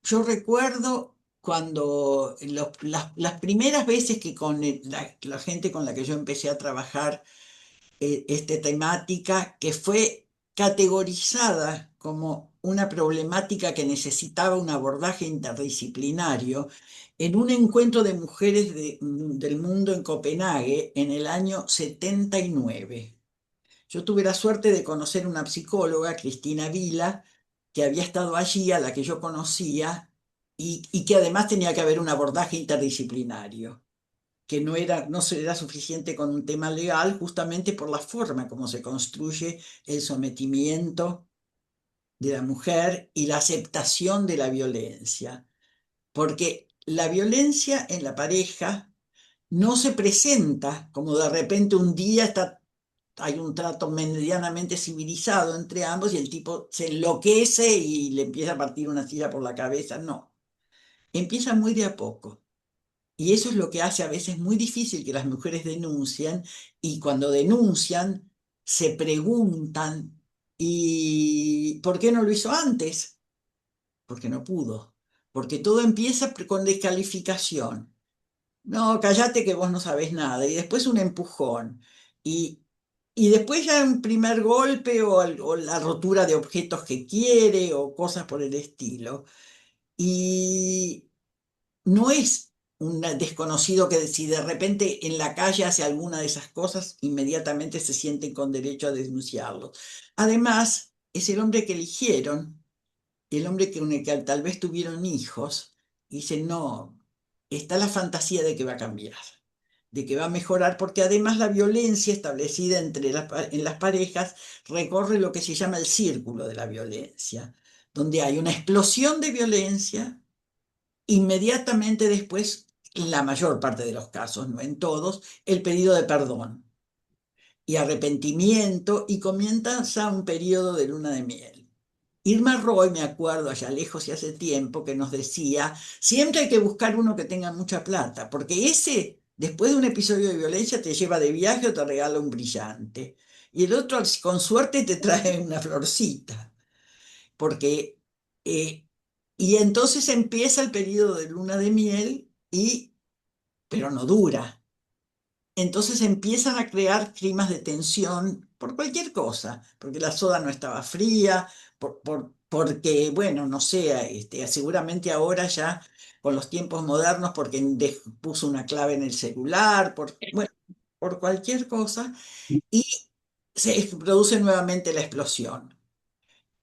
Yo recuerdo cuando las primeras veces que con la gente con la que yo empecé a trabajar esta temática, que fue categorizada como una problemática que necesitaba un abordaje interdisciplinario, en un encuentro de mujeres del mundo en Copenhague en el año 79. Yo tuve la suerte de conocer una psicóloga, Cristina Vila, que había estado allí, a la que yo conocía, y que además tenía que haber un abordaje interdisciplinario, que no era suficiente con un tema legal, justamente por la forma como se construye el sometimiento de la mujer y la aceptación de la violencia. Porque la violencia en la pareja no se presenta como de repente un día hay un trato medianamente civilizado entre ambos y el tipo se enloquece y le empieza a partir una silla por la cabeza. No, empieza muy de a poco. Y eso es lo que hace a veces muy difícil que las mujeres denuncien, y cuando denuncian se preguntan, ¿y por qué no lo hizo antes? Porque no pudo, porque todo empieza con descalificación. No, cállate que vos no sabés nada, y después un empujón, y, y después ya un primer golpe o la rotura de objetos que quiere o cosas por el estilo. Y no es un desconocido que si de repente en la calle hace alguna de esas cosas, inmediatamente se sienten con derecho a denunciarlo. Además, es el hombre que eligieron, el hombre con el que tal vez tuvieron hijos, y dicen, no, está la fantasía de que va a cambiar, de que va a mejorar, porque además la violencia establecida en las parejas recorre lo que se llama el círculo de la violencia, donde hay una explosión de violencia. Inmediatamente después, en la mayor parte de los casos, no en todos, el pedido de perdón y arrepentimiento, y comienza un periodo de luna de miel. Irma Roy, me acuerdo allá lejos y hace tiempo, que nos decía, siempre hay que buscar uno que tenga mucha plata, porque ese, después de un episodio de violencia, te lleva de viaje o te regala un brillante. Y el otro, con suerte, te trae una florcita, porque y entonces empieza el periodo de luna de miel, y pero no dura. Entonces empiezan a crear climas de tensión por cualquier cosa, porque la soda no estaba fría, porque, bueno, no sé, seguramente ahora ya con los tiempos modernos, porque puso una clave en el celular, bueno, por cualquier cosa, y se produce nuevamente la explosión.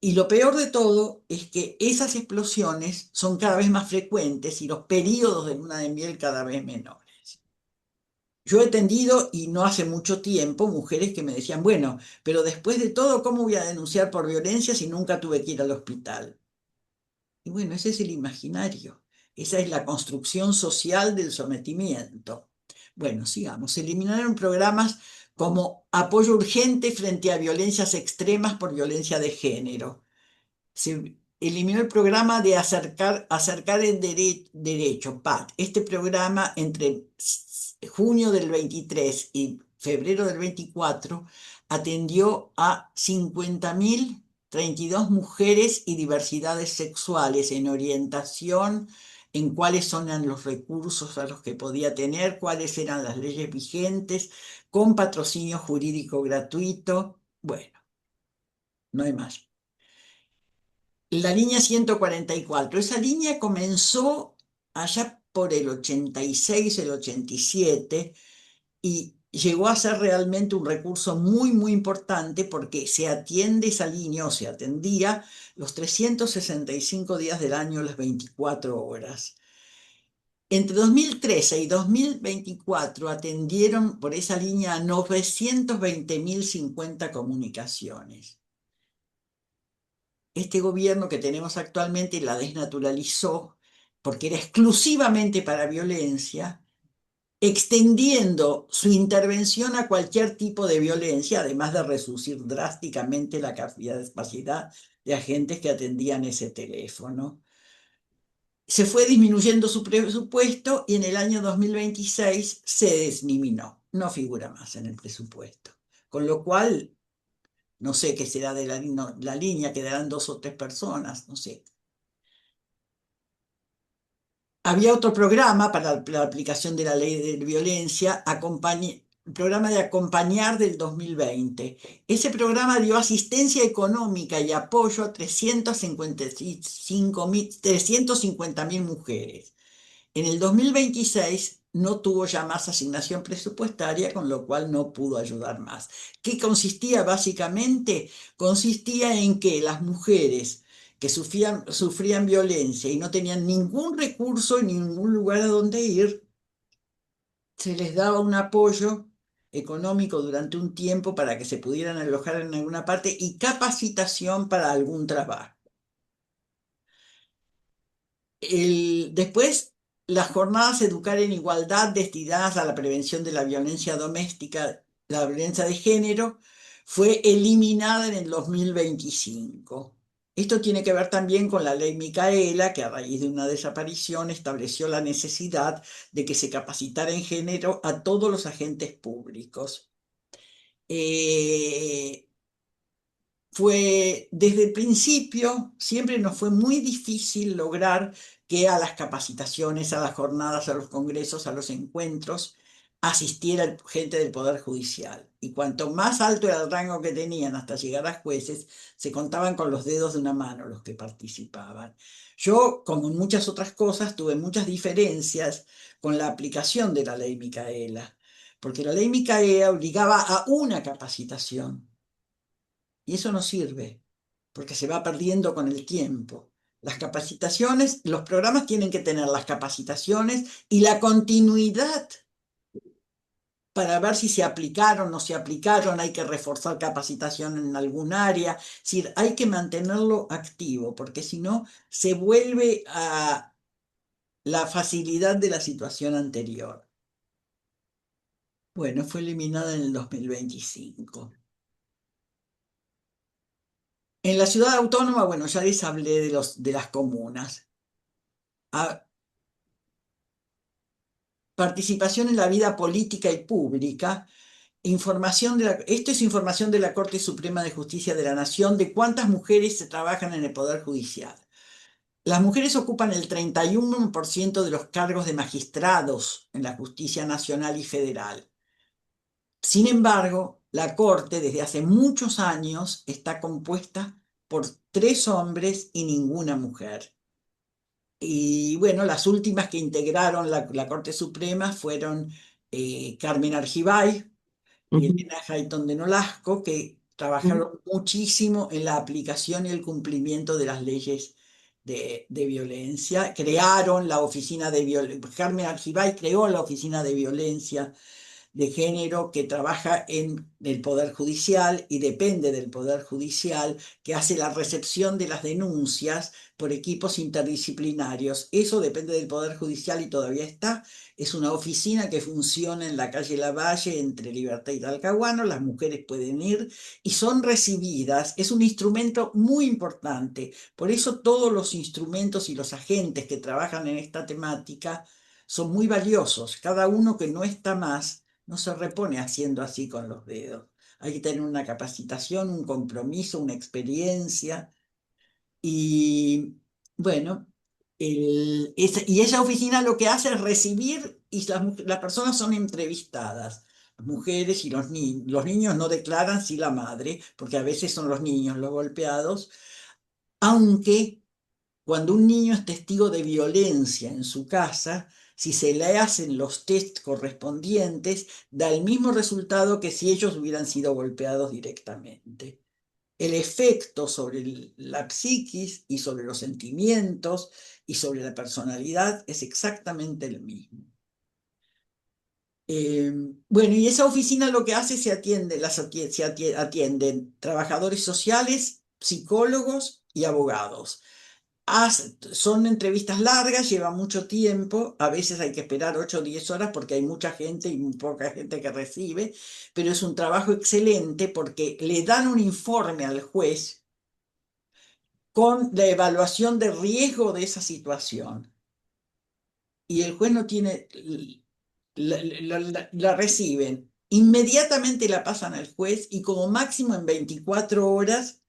Y lo peor de todo es que esas explosiones son cada vez más frecuentes y los periodos de luna de miel cada vez menores. Yo he atendido, y no hace mucho tiempo, mujeres que me decían, bueno, pero después de todo, ¿cómo voy a denunciar por violencia si nunca tuve que ir al hospital? Y bueno, ese es el imaginario. Esa es la construcción social del sometimiento. Bueno, sigamos. Se eliminaron programas como apoyo urgente frente a violencias extremas por violencia de género. Se eliminó el programa de acercar el derecho, PAT. Este programa entre junio del 23 y febrero del 24 atendió a 50.032 mujeres y diversidades sexuales en orientación, en cuáles eran los recursos a los que podía tener, cuáles eran las leyes vigentes, con patrocinio jurídico gratuito. Bueno, no hay más. La línea 144, esa línea comenzó allá por el 86, el 87, y llegó a ser realmente un recurso muy, muy importante porque se atiende esa línea, o se atendía los 365 días del año, las 24 horas. Entre 2013 y 2024 atendieron por esa línea 920.050 comunicaciones. Este gobierno que tenemos actualmente la desnaturalizó porque era exclusivamente para violencia, extendiendo su intervención a cualquier tipo de violencia, además de reducir drásticamente la capacidad de agentes que atendían ese teléfono. Se fue disminuyendo su presupuesto y en el año 2026 se disminuyó, no figura más en el presupuesto. Con lo cual, no sé qué será de la línea, quedarán 2 o 3 personas, no sé. Había otro programa para la aplicación de la ley de violencia, el programa de Acompañar del 2020. Ese programa dio asistencia económica y apoyo a 350.000 mujeres. En el 2026 no tuvo ya más asignación presupuestaria, con lo cual no pudo ayudar más. ¿Qué consistía básicamente? Consistía en que las mujeres que sufrían violencia y no tenían ningún recurso y ningún lugar a donde ir, se les daba un apoyo económico durante un tiempo para que se pudieran alojar en alguna parte y capacitación para algún trabajo. Después, las jornadas Educar en Igualdad destinadas a la prevención de la violencia doméstica, la violencia de género, fue eliminada en el 2025. Esto tiene que ver también con la ley Micaela, que a raíz de una desaparición estableció la necesidad de que se capacitara en género a todos los agentes públicos. Desde el principio, siempre nos fue muy difícil lograr que a las capacitaciones, a las jornadas, a los congresos, a los encuentros, asistiera gente del Poder Judicial. Y cuanto más alto era el rango que tenían hasta llegar a jueces, se contaban con los dedos de una mano los que participaban. Yo, como en muchas otras cosas, tuve muchas diferencias con la aplicación de la ley Micaela, porque la ley Micaela obligaba a una capacitación. Y eso no sirve, porque se va perdiendo con el tiempo. Las capacitaciones, los programas tienen que tener las capacitaciones y la continuidad para ver si se aplicaron o no se aplicaron, hay que reforzar capacitación en algún área. Es decir, hay que mantenerlo activo, porque si no, se vuelve a la facilidad de la situación anterior. Bueno, fue eliminada en el 2025. En la ciudad autónoma, bueno, ya les hablé de las comunas. Participación en la vida política y pública. Esto es información de la Corte Suprema de Justicia de la Nación de cuántas mujeres se trabajan en el Poder Judicial. Las mujeres ocupan el 31% de los cargos de magistrados en la justicia nacional y federal. Sin embargo, la Corte desde hace muchos años está compuesta por 3 hombres y ninguna mujer. Y bueno, las últimas que integraron la Corte Suprema fueron Carmen Argibay y Ujú, Elena Hayton de Nolasco, que ujú. trabajaron muchísimo en la aplicación y el cumplimiento de las leyes de violencia. Crearon la oficina de violencia. Carmen Argibay creó la oficina de violencia de género que trabaja en el Poder Judicial y depende del Poder Judicial, que hace la recepción de las denuncias por equipos interdisciplinarios. Eso depende del Poder Judicial y todavía está. Es una oficina que funciona en la calle Lavalle entre Libertad y Talcahuano. Las mujeres pueden ir y son recibidas. Es un instrumento muy importante. Por eso todos los instrumentos y los agentes que trabajan en esta temática son muy valiosos. Cada uno que no está más no se repone haciendo así con los dedos. Hay que tener una capacitación, un compromiso, una experiencia. Y bueno, y esa oficina lo que hace es recibir y las personas son entrevistadas. Las mujeres y los niños. Los niños no declaran si la madre, porque a veces son los niños los golpeados, aunque cuando un niño es testigo de violencia en su casa, si se le hacen los test correspondientes, da el mismo resultado que si ellos hubieran sido golpeados directamente. El efecto sobre la psiquis y sobre los sentimientos y sobre la personalidad es exactamente el mismo. Eh, bueno, y esa oficina lo que hace atienden trabajadores sociales, psicólogos y abogados. Son entrevistas largas, lleva mucho tiempo, a veces hay que esperar 8 o 10 horas porque hay mucha gente y muy poca gente que recibe, pero es un trabajo excelente porque le dan un informe al juez con la evaluación de riesgo de esa situación y el juez no tiene, la reciben, inmediatamente la pasan al juez y como máximo en 24 horas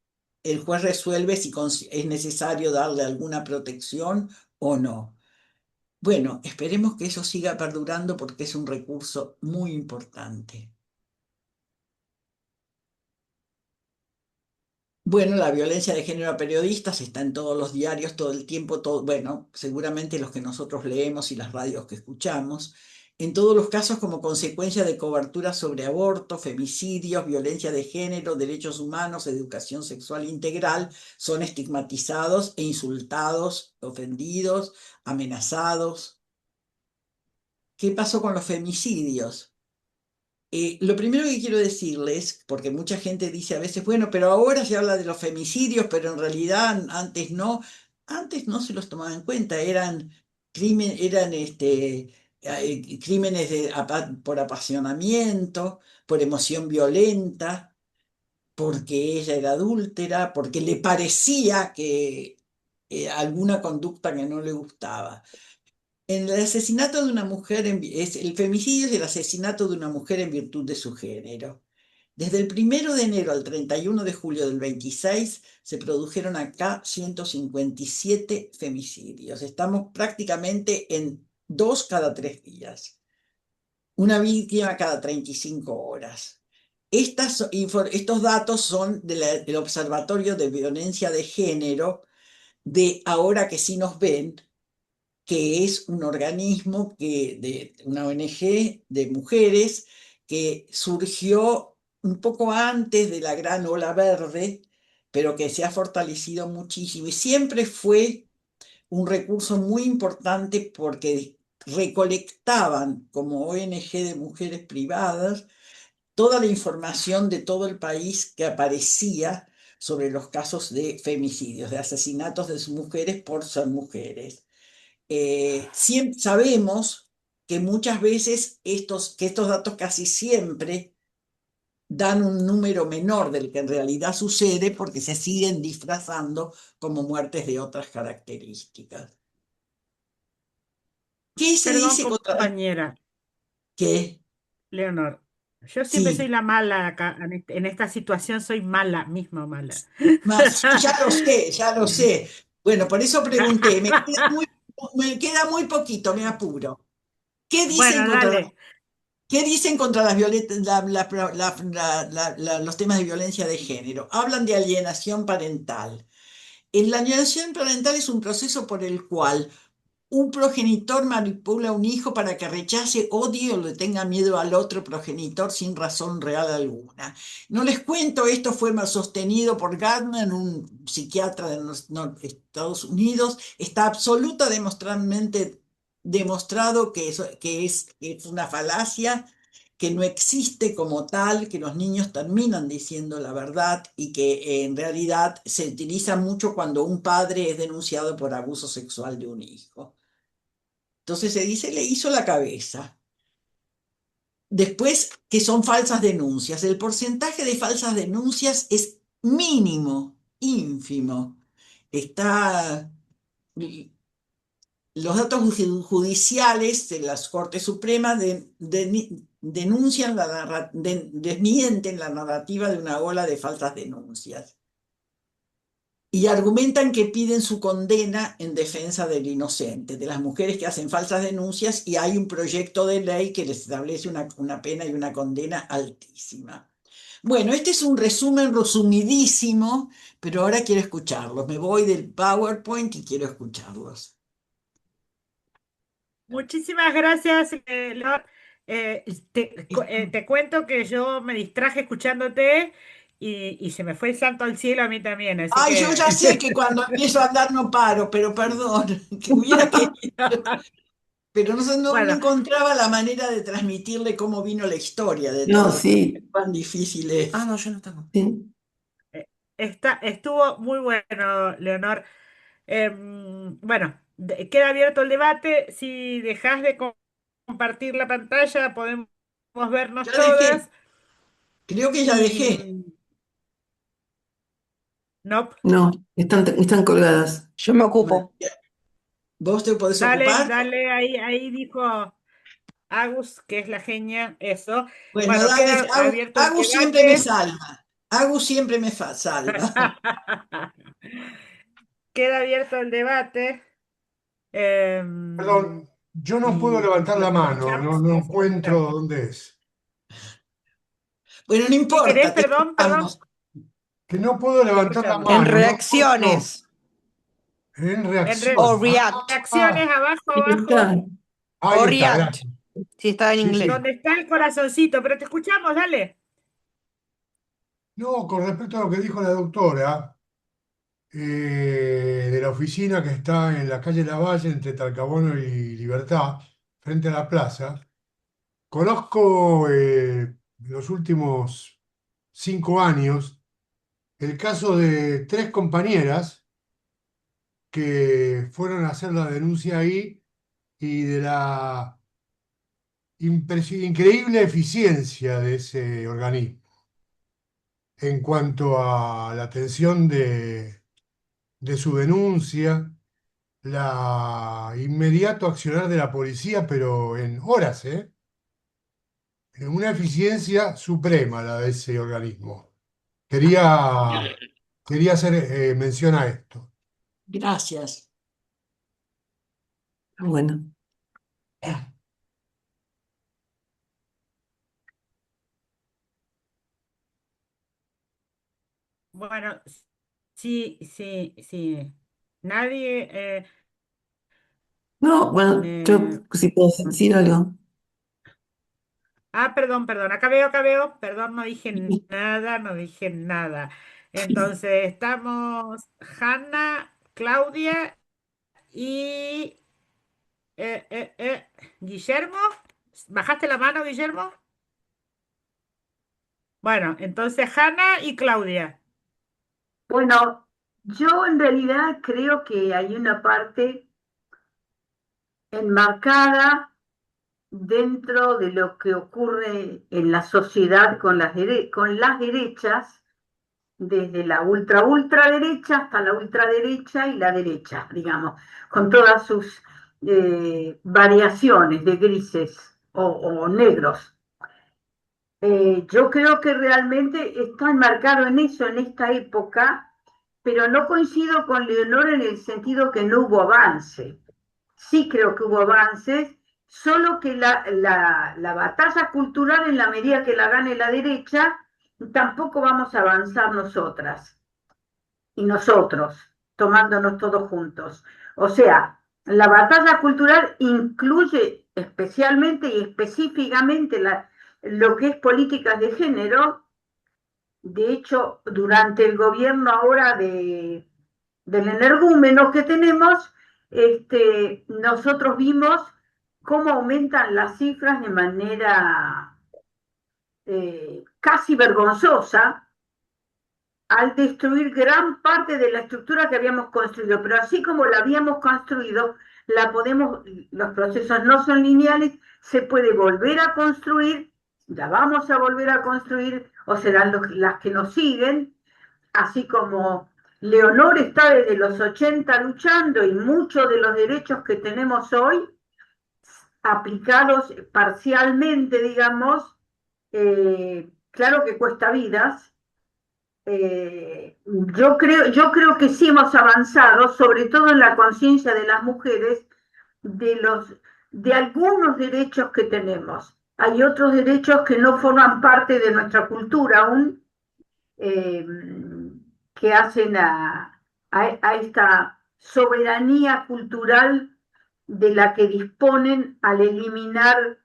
el juez resuelve si es necesario darle alguna protección o no. Bueno, esperemos que eso siga perdurando porque es un recurso muy importante. Bueno, la violencia de género a periodistas está en todos los diarios todo el tiempo, todo, bueno, seguramente los que nosotros leemos y las radios que escuchamos, en todos los casos como consecuencia de cobertura sobre aborto, femicidios, violencia de género, derechos humanos, educación sexual integral, son estigmatizados e insultados, ofendidos, amenazados. ¿Qué pasó con los femicidios? Lo primero que quiero decirles, porque mucha gente dice a veces, bueno, pero ahora se habla de los femicidios, pero en realidad antes no se los tomaba en cuenta, eran crímenes por apasionamiento, por emoción violenta, porque ella era adúltera, porque le parecía que alguna conducta que no le gustaba. En el asesinato de una mujer, el femicidio es el asesinato de una mujer en virtud de su género. Desde el 1 de enero al 31 de julio del 26 se produjeron acá 157 femicidios. Estamos prácticamente en 2 cada 3 días. Una víctima cada 35 horas. Estos datos son del Observatorio de Violencia de Género de Ahora que sí nos ven, que es un organismo de una ONG de mujeres que surgió un poco antes de la gran ola verde, pero que se ha fortalecido muchísimo y siempre fue un recurso muy importante porque recolectaban como ONG de mujeres privadas toda la información de todo el país que aparecía sobre los casos de femicidios, de asesinatos de sus mujeres por ser mujeres. Sabemos que muchas veces que estos datos casi siempre dan un número menor del que en realidad sucede porque se siguen disfrazando como muertes de otras características. ¿Qué se Perdón, dice contra compañera qué? Leonor. Yo siempre soy Sí, la mala acá, en esta situación soy mala, misma mala. más, ya lo sé, ya lo sé. Bueno, por eso pregunté, me queda muy poquito, me apuro. ¿Qué dicen Bueno, contra dale. ¿Qué dicen contra los temas de violencia de género? Hablan de alienación parental. La alienación parental es un proceso por el cual un progenitor manipula a un hijo para que rechace, odie o le tenga miedo al otro progenitor sin razón real alguna. No les cuento, esto fue más sostenido por Gardner, un psiquiatra de los Estados Unidos. Está demostradamente demostrado que es una falacia, que no existe como tal, que los niños terminan diciendo la verdad y que en realidad se utiliza mucho cuando un padre es denunciado por abuso sexual de un hijo. Entonces se dice, le hizo la cabeza. Después, que son falsas denuncias. El porcentaje de falsas denuncias es mínimo, ínfimo. Está, los datos judiciales de las Cortes Supremas denuncian desmienten la narrativa de una ola de falsas denuncias. Y argumentan que piden su condena en defensa del inocente, de las mujeres que hacen falsas denuncias, y hay un proyecto de ley que les establece una pena y una condena altísima. Bueno, este es un resumen resumidísimo, pero ahora quiero escucharlos. Me voy del PowerPoint y quiero escucharlos. Muchísimas gracias, Leonor. Te cuento que yo me distraje escuchándote y se me fue el santo al cielo a mí también, así Ay, yo ya sé que que cuando empiezo a hablar no paro, pero perdón, que hubiera querido, pero no bueno, encontraba la manera de transmitirle cómo vino la historia de No, todo, sí, cuán difícil Ah, es. no, yo no tengo. sí. estuvo muy bueno, Leonor. Bueno, queda abierto el debate. Si dejas de compartir la pantalla, podemos vernos Ya dejé, todas. creo que ya Y dejé. no, No, están colgadas. Yo me ocupo. ¿Vos te podés dale, ocupar? dale, ahí dijo Agus, que es la genia, eso. Bueno, Bueno, dale, queda abierto el Agus siempre me debate. salva. Agus siempre me salva. Queda abierto el debate. Perdón, yo no puedo Y levantar la los mano, escuchamos no en la encuentro segunda. dónde es. Bueno, no ¿Qué querés? importa, te Perdón, perdón. escuchamos. Que no puedo No te levantar la escuchamos. En mano, no encuentro reacciones en o reacción. react Reacciones abajo, Sí, abajo, está. Ahí o está, react, gracias. si está en Sí, inglés. sí. donde está el corazoncito, pero te escuchamos, dale. No, con respecto a lo que dijo la doctora, de la oficina que está en la calle Lavalle, entre Talcabono y Libertad, frente a la plaza, conozco los últimos 5 años el caso de 3 compañeras que fueron a hacer la denuncia ahí y de la increíble eficiencia de ese organismo en cuanto a la atención de su denuncia, la inmediato accionar de la policía, pero en horas, ¿eh? En una eficiencia suprema la de ese organismo. Quería, quería hacer mención a esto. Gracias. Bueno, Bueno, sí, sí, sí. Nadie. no, bueno, yo eh, si puedo decir algo. perdón, acá veo, perdón, no dije nada, no dije nada. Entonces, estamos Hanna, Claudia y Guillermo. ¿Bajaste la mano, Guillermo? Bueno, entonces Hanna y Claudia. Bueno, yo en realidad creo que hay una parte enmarcada dentro de lo que ocurre en la sociedad con las derechas, desde la ultraderecha hasta la ultraderecha y la derecha, digamos, con todas sus variaciones de grises o negros. Yo creo que realmente está enmarcado en eso, en esta época, pero no coincido con Leonor en el sentido que no hubo avance. Sí creo que hubo avances, solo que la batalla cultural, en la medida que la gane la derecha, tampoco vamos a avanzar nosotras y nosotros, tomándonos todos juntos. O sea, la batalla cultural incluye especialmente y específicamente lo que es políticas de género. De hecho, durante el gobierno ahora del energúmeno que tenemos, nosotros vimos cómo aumentan las cifras de manera casi vergonzosa al destruir gran parte de la estructura que habíamos construido. Pero así como la habíamos construido, los procesos no son lineales, se puede volver a construir, la vamos a volver a construir, o serán las que nos siguen, así como Leonor está desde los 80 luchando y muchos de los derechos que tenemos hoy, aplicados parcialmente, digamos, claro que cuesta vidas. Yo creo que sí hemos avanzado, sobre todo en la conciencia de las mujeres, de algunos derechos que tenemos. Hay otros derechos que no forman parte de nuestra cultura aún, que hacen a esta soberanía cultural de la que disponen al eliminar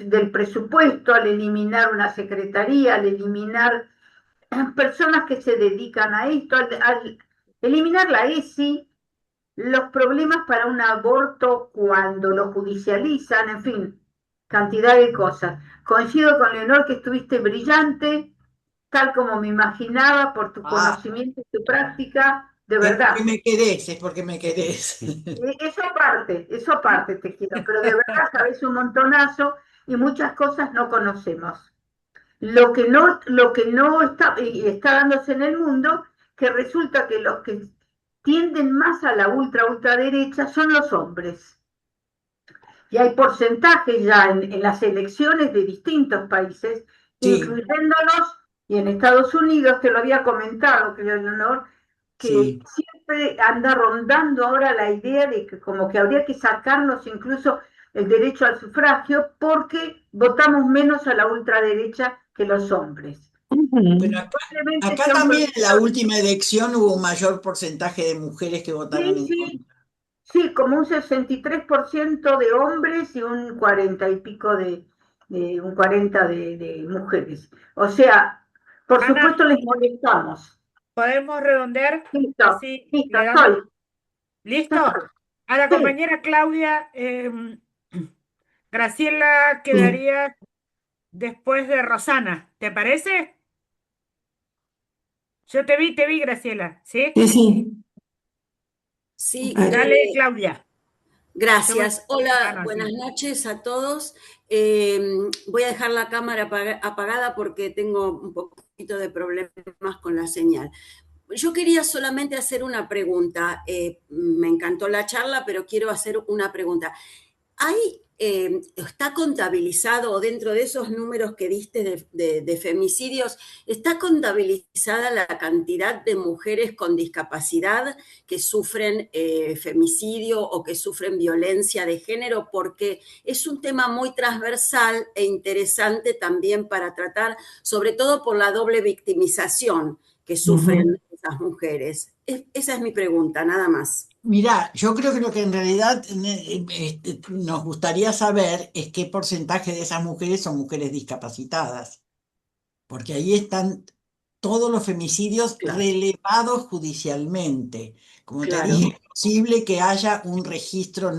del presupuesto, al eliminar una secretaría, al eliminar personas que se dedican a esto, al eliminar la ESI, los problemas para un aborto cuando lo judicializan, en fin, cantidad de cosas. Coincido con Leonor que estuviste brillante, tal como me imaginaba, por tu conocimiento y tu práctica, de verdad. Es porque me querés. Eso aparte te quiero, pero de verdad sabes un montonazo y muchas cosas no conocemos. Lo que no está dándose en el mundo, que resulta que los que tienden más a la ultraderecha son los hombres. Y hay porcentajes ya en las elecciones de distintos países, Sí. incluyéndonos, y en Estados Unidos, te lo había comentado, creo, Leonor, que Sí. siempre anda rondando ahora la idea de que como que habría que sacarnos incluso el derecho al sufragio porque votamos menos a la ultraderecha que los hombres. Pero acá también en la última elección hubo un mayor porcentaje de mujeres que votaron en contra. Sí, como un 63% de hombres y un 40 y pico de mujeres. O sea, por Ana, supuesto les molestamos. ¿podemos redondear? Listo, Así listo, le damos. estoy. ¿Listo? A la Sí. compañera Claudia, Graciela quedaría después de Rosana. ¿Te parece? Yo te vi, Graciela, ¿sí? Sí, sí. Sí, Dale, Claudia. gracias. Hola, Ana, buenas sí. noches a todos. Voy a dejar la cámara apagada porque tengo un poquito de problemas con la señal. Yo quería solamente hacer una pregunta. Me encantó la charla, pero quiero hacer una pregunta. ¿Está contabilizado, o dentro de esos números que diste de femicidios, está contabilizada la cantidad de mujeres con discapacidad que sufren femicidio o que sufren violencia de género? Porque es un tema muy transversal e interesante también para tratar, sobre todo por la doble victimización que sufren esas mujeres. Esa es mi pregunta, nada más. Mirá, yo creo que lo que en realidad nos gustaría saber es qué porcentaje de esas mujeres son mujeres discapacitadas, porque ahí están todos los femicidios relevados judicialmente. Como te dije, es posible que haya un registro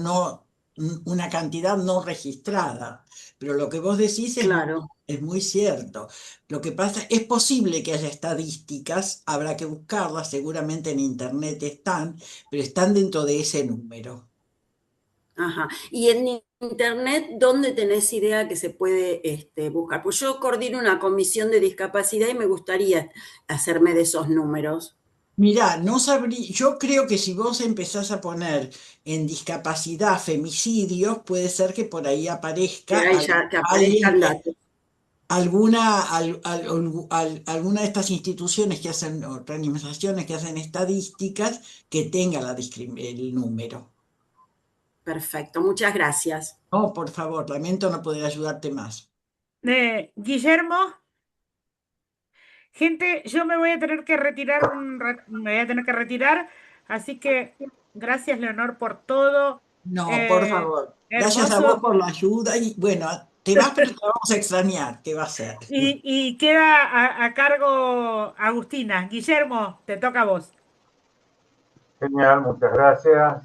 una cantidad no registrada, pero lo que vos decís es muy cierto. Lo que pasa, es posible que haya estadísticas, habrá que buscarlas, seguramente en internet están, pero están dentro de ese número. Ajá. Y en internet, ¿dónde tenés idea que se puede buscar? Pues yo coordino una comisión de discapacidad y me gustaría hacerme de esos números. Mirá, no sabría, yo creo que si vos empezás a poner en discapacidad femicidios, puede ser que por ahí aparezca Que aparezcan datos. alguna de estas instituciones que hacen, organizaciones que hacen estadísticas, que tenga el número. Perfecto, muchas gracias. No, por favor, lamento no poder ayudarte más. Guillermo, gente, yo me voy a tener que retirar me voy a tener que retirar, así que gracias, Leonor, por todo. No, por Eh, favor. Gracias a vos hermoso. por la ayuda y bueno, te vas, pero te vamos a extrañar. ¿Qué va a ser? Y queda a cargo Agustina. Guillermo, te toca a vos. Genial, muchas gracias.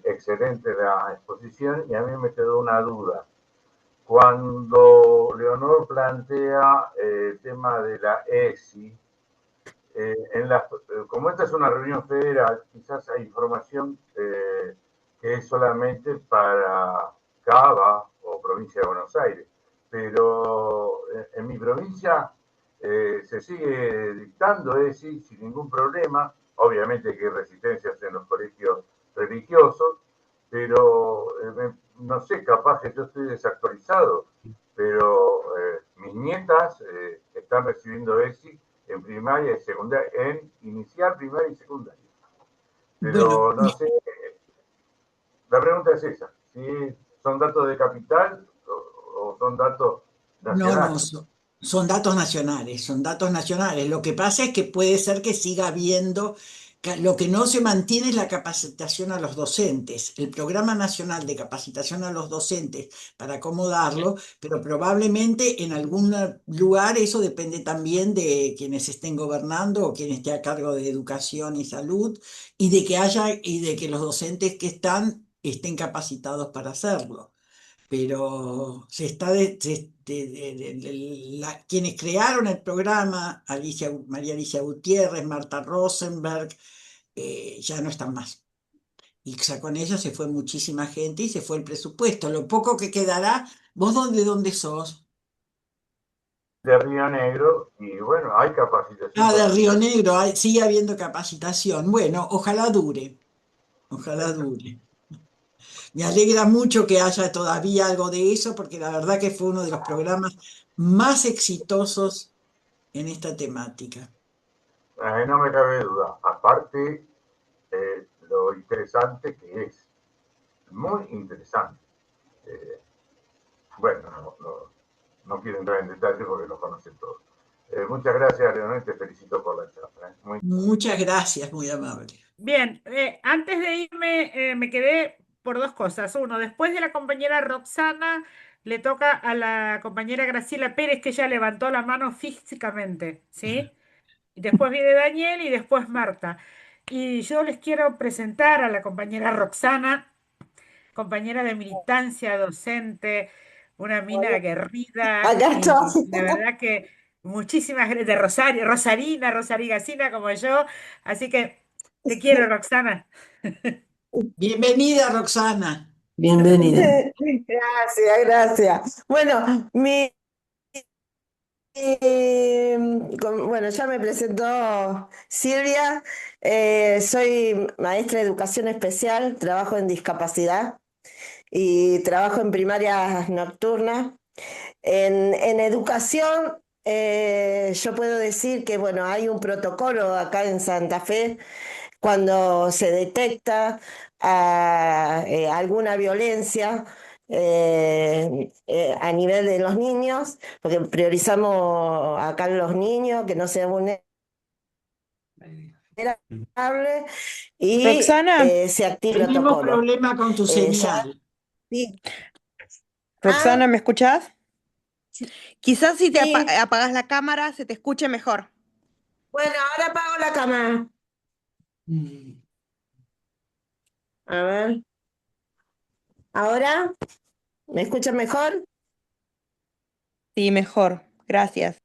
Excelente la exposición y a mí me quedó una duda. Cuando Leonor plantea el tema de la ESI, como esta es una reunión federal, quizás hay información que es solamente para Cava o provincia de Buenos Aires, pero en mi provincia se sigue dictando ESI sin ningún problema. Obviamente que hay resistencias en los colegios religiosos, pero no sé, capaz que yo estoy desactualizado, pero mis nietas están recibiendo ESI en primaria y secundaria, en inicial, primaria y secundaria. Bueno, Pero no sé, la pregunta es esa, si son datos de capital o son datos no, nacionales. son datos nacionales, son datos nacionales. Lo que pasa es que puede ser que siga habiendo, lo que no se mantiene es la capacitación a los docentes, el Programa Nacional de Capacitación a los Docentes para acomodarlo, pero probablemente en algún lugar eso depende también de quienes estén gobernando o quien esté a cargo de educación y salud y de que los docentes que estén capacitados para hacerlo, pero se está quienes crearon el programa, María Alicia Gutiérrez, Marta Rosenberg, ya no están más. Y con ellos se fue muchísima gente y se fue el presupuesto. Lo poco que quedará, ¿vos de dónde sos? De Río Negro, y bueno, hay capacitación De para Río Negro, sigue habiendo capacitación. Bueno, ojalá dure, ojalá dure. Me alegra mucho que haya todavía algo de eso, porque la verdad que fue uno de los programas más exitosos en esta temática. no me cabe duda. Aparte, lo interesante que es, muy interesante. Eh, bueno, no quiero entrar en detalle porque lo conocen todos. Muchas gracias, Leonel, te felicito por la charla. Muchas gracias, muy amable. Bien, antes de irme, me quedé por dos cosas. Uno, después de la compañera Roxana, le toca a la compañera Graciela Pérez, que ya levantó la mano físicamente, ¿sí? Y después viene Daniel y después Marta. Y yo les quiero presentar a la compañera Roxana, compañera de militancia, docente, una mina aguerrida Acá y estoy. la verdad que muchísimas gracias, de Rosario, Rosarina, Rosarigacina como yo. Así que te quiero, Roxana. Bienvenida, Roxana. Bienvenida. Gracias, gracias. Bueno, bueno, ya me presentó Silvia. Soy maestra de educación especial, trabajo en discapacidad y trabajo en primarias nocturnas. En educación, yo puedo decir que, bueno, hay un protocolo acá en Santa Fe cuando se detecta alguna violencia a nivel de los niños, porque priorizamos acá los niños, que no sean vulnerables, y Roxana, se activa el Tenemos protocolo. problema con tu Ya, señal. sí. Roxana, ¿me escuchás? Quizás si te Sí. apagas la cámara se te escuche mejor. Bueno, ahora apago la cámara. A ver. ¿Ahora? ¿Me escuchan mejor? Sí, mejor. Gracias.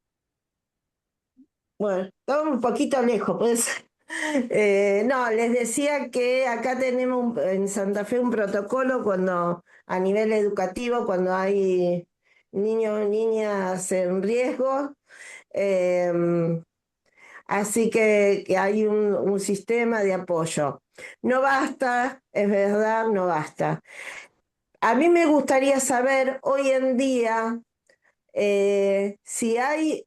Bueno, estamos un poquito lejos, pues. No, les decía que acá tenemos en Santa Fe un protocolo cuando a nivel educativo, cuando hay niños o niñas en riesgo. eh, Así que hay un sistema de apoyo. No basta, es verdad, no basta. A mí me gustaría saber hoy en día si hay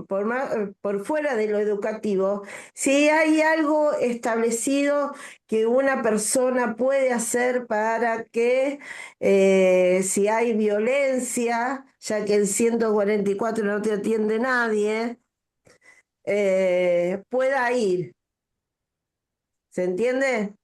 por fuera de lo educativo, si hay algo establecido que una persona puede hacer para que si hay violencia, ya que el 144 no te atiende nadie, pueda ir. ¿Se entiende?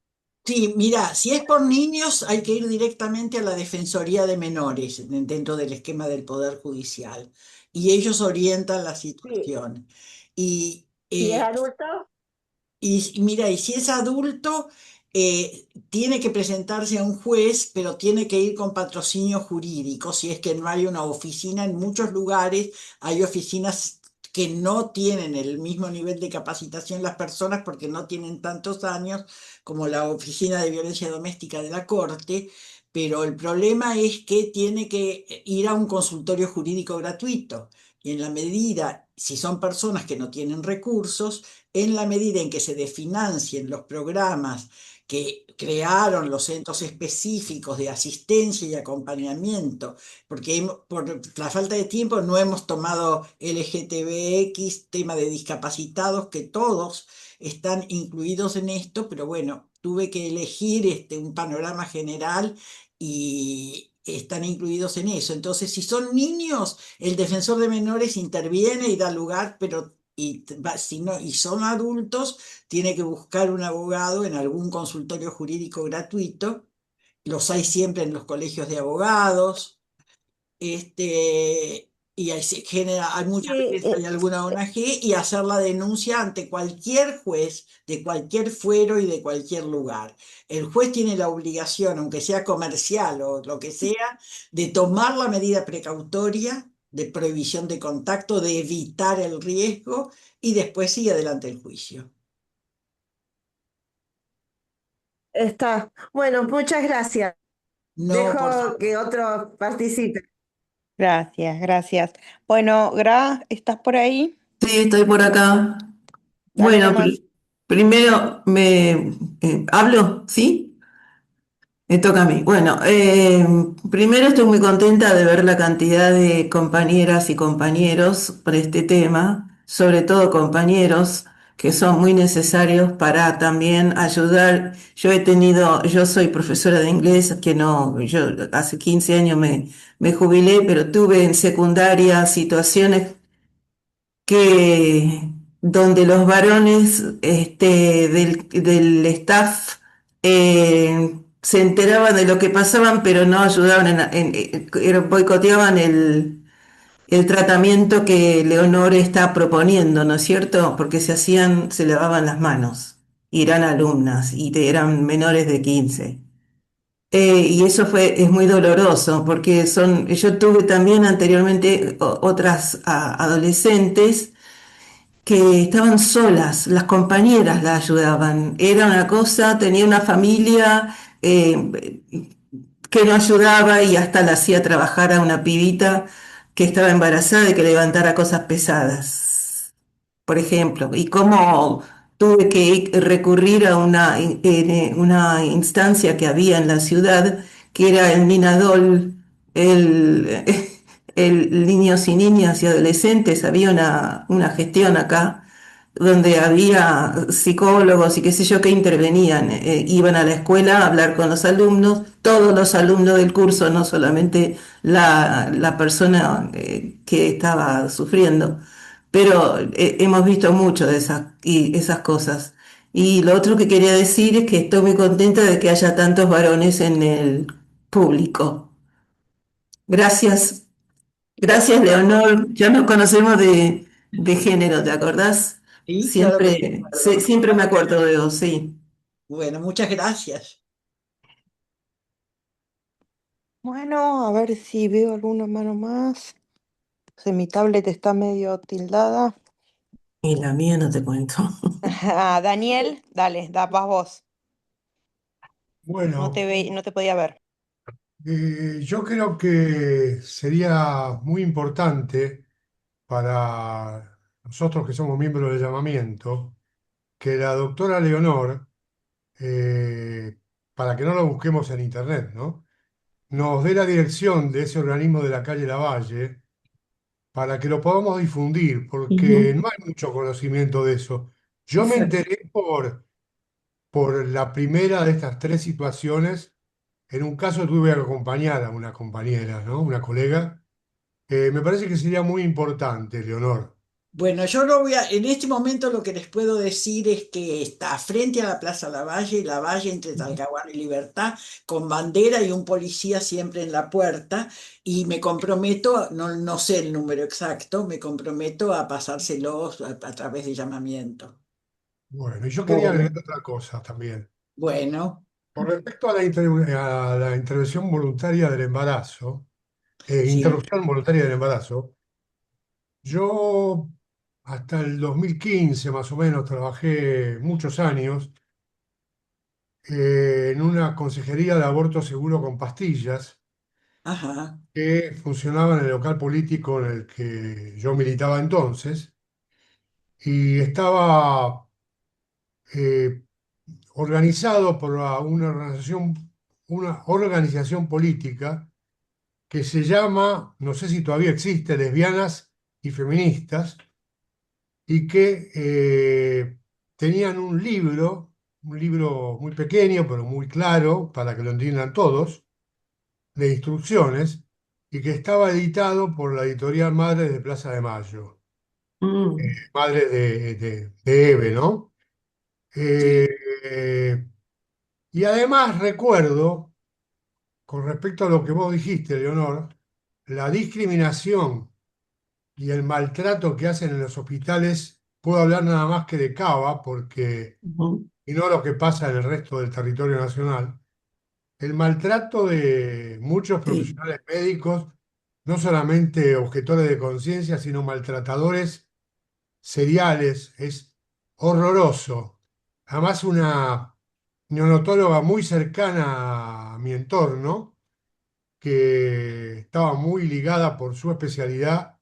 Sí, mira, si es por niños hay que ir directamente a la Defensoría de Menores dentro del esquema del Poder Judicial y ellos orientan la Sí. situación. Y, Si es eh, adulto, y mira, y si es adulto, tiene que presentarse a un juez, pero tiene que ir con patrocinio jurídico, si es que no hay una oficina. En muchos lugares hay oficinas que no tienen el mismo nivel de capacitación las personas porque no tienen tantos años como la Oficina de Violencia Doméstica de la Corte, pero el problema es que tiene que ir a un consultorio jurídico gratuito. Y en la medida, si son personas que no tienen recursos, en la medida en que se desfinancien los programas que crearon los centros específicos de asistencia y acompañamiento, porque por la falta de tiempo no hemos tomado LGTBX, tema de discapacitados, que todos están incluidos en esto, pero bueno, tuve que elegir un panorama general y están incluidos en eso. Entonces, si son niños, el defensor de menores interviene y da lugar, pero si no, y son adultos, tiene que buscar un abogado en algún consultorio jurídico gratuito. Los hay siempre en los colegios de abogados. Y ahí se genera, hay muchas sí, veces hay alguna ONG y hacer la denuncia ante cualquier juez de cualquier fuero y de cualquier lugar. El juez tiene la obligación, aunque sea comercial o lo que sea, de tomar la medida precautoria de prohibición de contacto, de evitar el riesgo y después sigue adelante el juicio. está. Bueno, muchas gracias. No, por Dejo favor. que otros participen. Gracias, gracias. Bueno, Gra, ¿estás por ahí? Sí, estoy por acá. Dale Bueno, nomás. primero me hablo, ¿sí? Me toca a mí. Bueno, primero estoy muy contenta de ver la cantidad de compañeras y compañeros por este tema, sobre todo compañeros que son muy necesarios para también ayudar. Yo soy profesora de inglés, que no, yo hace 15 años me jubilé, pero tuve en secundaria situaciones que donde los varones del staff se enteraban de lo que pasaban, pero no ayudaban boicoteaban el tratamiento que Leonor está proponiendo, ¿no es cierto? Porque se lavaban las manos, y eran alumnas, y eran menores de 15. Y eso es muy doloroso, porque yo tuve también anteriormente otras adolescentes que estaban solas, las compañeras la ayudaban. Era una cosa, tenía una familia que no ayudaba y hasta la hacía trabajar a una pibita que estaba embarazada y que levantara cosas pesadas, por ejemplo. Y cómo tuve que recurrir a una instancia que había en la ciudad, que era el Minadol, el, el Niños y Niñas y Adolescentes. Había una gestión acá donde había psicólogos y qué sé yo que intervenían, iban a la escuela a hablar con los alumnos, todos los alumnos del curso, no solamente la persona que estaba sufriendo. Pero hemos visto mucho de esas cosas. Y lo otro que quería decir es que estoy muy contenta de que haya tantos varones en el público. Gracias. Gracias, Leonor. Ya nos conocemos de género, ¿te acordás? Sí, claro que me acuerdo. Siempre me acuerdo de vos, sí. Bueno, muchas gracias. Bueno, a ver si veo alguna mano más. Mi tablet está medio tildada. Y la mía no te cuento. Ah, Daniel, dale, vas vos. Bueno, No te podía ver. yo creo que sería muy importante para nosotros que somos miembros del llamamiento que la doctora Leonor, eh, para que no lo busquemos en internet, ¿no? Nos dé la dirección de ese organismo de la calle Lavalle, para que lo podamos difundir, porque Ujú. no hay mucho conocimiento de eso. Yo me Exacto. enteré por la primera de estas tres situaciones. En un caso tuve que acompañar a una compañera, ¿no? Una colega. Me parece que sería muy importante, Leonor. Bueno, yo no voy a, en este momento lo que les puedo decir es que está frente a la Plaza Lavalle, Lavalle entre Talcahuano y Libertad, con bandera y un policía siempre en la puerta, y me comprometo, no sé el número exacto, me comprometo a pasárselos a través de llamamiento. Bueno, y yo quería Bueno, agregar otra cosa también. bueno, Con respecto a a la intervención voluntaria del embarazo, sí, interrupción voluntaria del embarazo, yo hasta el 2015 más o menos trabajé muchos años en una consejería de aborto seguro con pastillas ajá, que funcionaba en el local político en el que yo militaba entonces y estaba eh, organizado por una organización política que se llama, no sé si todavía existe, Lesbianas y Feministas, y que tenían un libro muy pequeño, pero muy claro, para que lo entiendan todos, de instrucciones, y que estaba editado por la editorial Madres de Plaza de Mayo, Mm. Madres de Eve, ¿no? Eh, sí, eh, y además recuerdo, con respecto a lo que vos dijiste, Leonor, la discriminación y el maltrato que hacen en los hospitales, puedo hablar nada más que de Cava, porque, Ujú. y no lo que pasa en el resto del territorio nacional, el maltrato de muchos Sí. profesionales médicos, no solamente objetores de conciencia, sino maltratadores seriales, es horroroso. Además, una neonatóloga muy cercana a mi entorno, que estaba muy ligada por su especialidad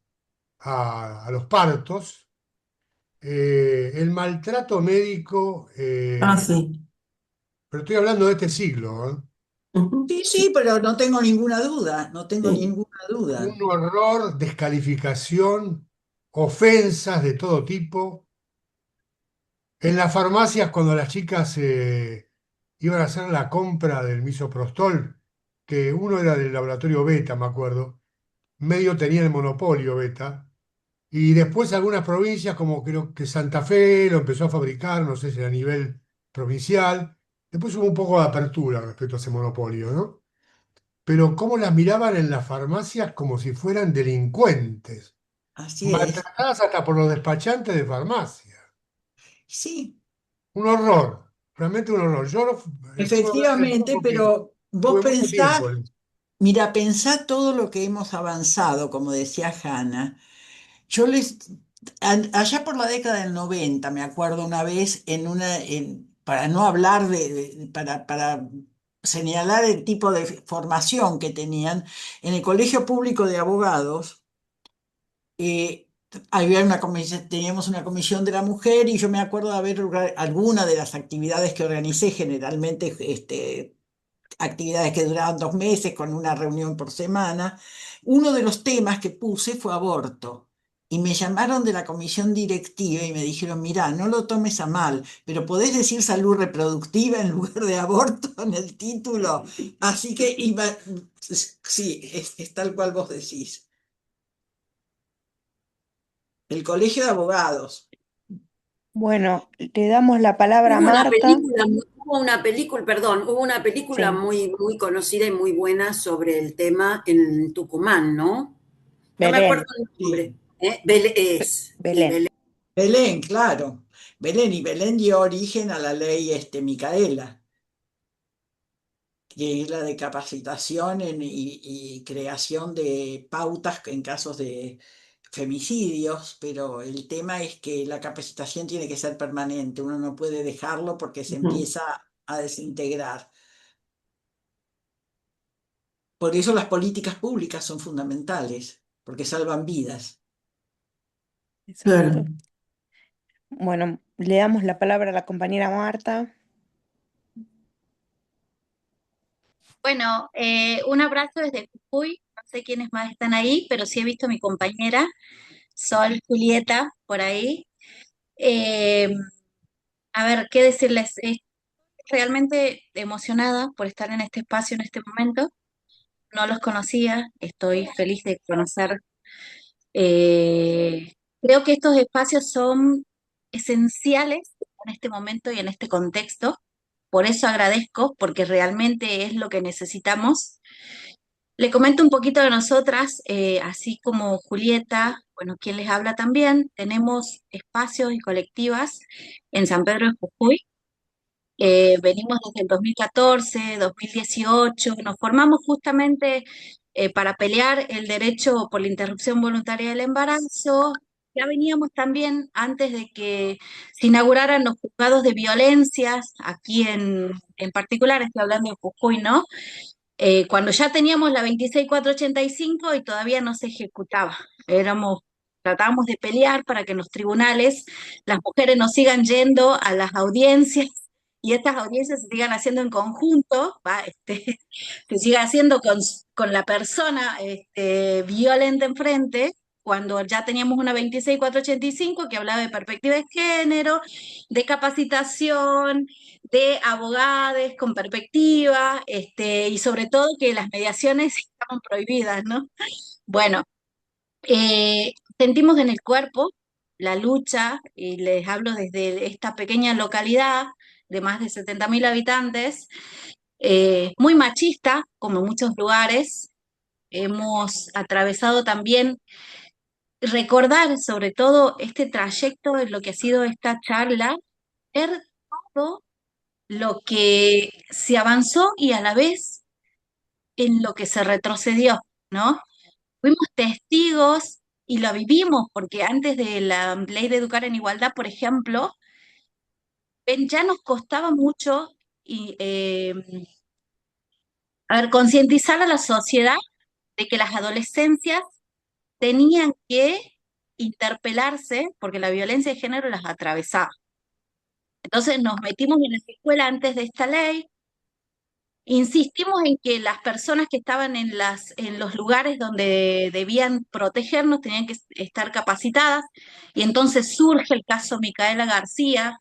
a los partos, el maltrato médico, Ah, sí. pero estoy hablando de este siglo, ¿eh? Ujú. sí, Sí, sí, pero no tengo ninguna duda, no tengo sí. ninguna duda. Un horror, descalificación, ofensas de todo tipo. En las farmacias, cuando las chicas iban a hacer la compra del misoprostol, que uno era del laboratorio Beta, me acuerdo, medio tenía el monopolio Beta, y después algunas provincias, como creo que Santa Fe lo empezó a fabricar, no sé si a nivel provincial. Después hubo un poco de apertura respecto a ese monopolio, ¿no? Pero cómo las miraban en las farmacias como si fueran delincuentes, Así es. maltratadas hasta por los despachantes de farmacia. Sí, Un horror, realmente un horror. Yo puedo hablar de esto efectivamente, porque pero vos tuve mucho tiempo pensás, en eso. mira, pensá todo lo que hemos avanzado, como decía Hanna. Yo les, allá por la década del 90, me acuerdo una vez para no hablar para señalar el tipo de formación que tenían, en el Colegio Público de Abogados, teníamos una comisión de la mujer y yo me acuerdo de haber alguna de las actividades que organicé, generalmente actividades que duraban 2 meses con una reunión por semana. Uno de los temas que puse fue aborto. Y me llamaron de la comisión directiva y me dijeron, mirá, no lo tomes a mal, pero podés decir salud reproductiva en lugar de aborto en el título. Así que sí, es tal cual vos decís. El Colegio de Abogados. Bueno, le damos la palabra a Hubo una Marta. película, perdón, hubo una película Sí, muy, muy conocida y muy buena sobre el tema en Tucumán, ¿no? No me acuerdo Belén, el Sí. nombre. Sí, Belén. Belén. Belén, claro. Belén, y Belén dio origen a la ley Micaela, que es la de capacitación y creación de pautas en casos de femicidios, pero el tema es que la capacitación tiene que ser permanente, uno no puede dejarlo porque se Ujú. empieza a desintegrar. Por eso las políticas públicas son fundamentales, porque salvan vidas. Claro. Exacto. Bueno, le damos la palabra a la compañera Marta. Bueno, un abrazo desde Jujuy. sé quiénes más están ahí, pero sí he visto a mi compañera, Sol, Julieta, por ahí. Eh, a ver, ¿qué decirles? Estoy realmente emocionada por estar en este espacio en este momento. No los conocía, estoy feliz de conocer. Creo que estos espacios son esenciales en este momento y en este contexto. Por eso agradezco, porque realmente es lo que necesitamos. Le comento un poquito de nosotras, así como Julieta, bueno, quien les habla también, tenemos espacios y colectivas en San Pedro de Jujuy. Venimos desde el 2014, 2018, nos formamos justamente para pelear el derecho por la interrupción voluntaria del embarazo. Ya veníamos también antes de que se inauguraran los juzgados de violencias, aquí en particular, estoy hablando de Jujuy, ¿no? Cuando ya teníamos la 26485 y todavía no se ejecutaba. Tratábamos de pelear para que en los tribunales las mujeres no sigan yendo a las audiencias y estas audiencias se sigan haciendo en conjunto, ¿va? Se siga haciendo con la persona violenta enfrente, cuando ya teníamos una 26485 que hablaba de perspectiva de género, de capacitación, de abogados con perspectiva, y sobre todo que las mediaciones estaban prohibidas, ¿no? Bueno, sentimos en el cuerpo la lucha, y les hablo desde esta pequeña localidad de más de 70.000 habitantes, muy machista, como en muchos lugares. Hemos atravesado también, recordar sobre todo este trayecto de lo que ha sido esta charla, ver todo lo que se avanzó y a la vez en lo que se retrocedió, ¿no? Fuimos testigos y lo vivimos, porque antes de la ley de educar en igualdad, por ejemplo, ya nos costaba mucho y, a ver, concientizar a la sociedad de que las adolescencias tenían que interpelarse porque la violencia de género las atravesaba. Entonces nos metimos en la escuela antes de esta ley. Insistimos en que las personas que estaban en los lugares donde debían protegernos tenían que estar capacitadas, y entonces surge el caso Micaela García,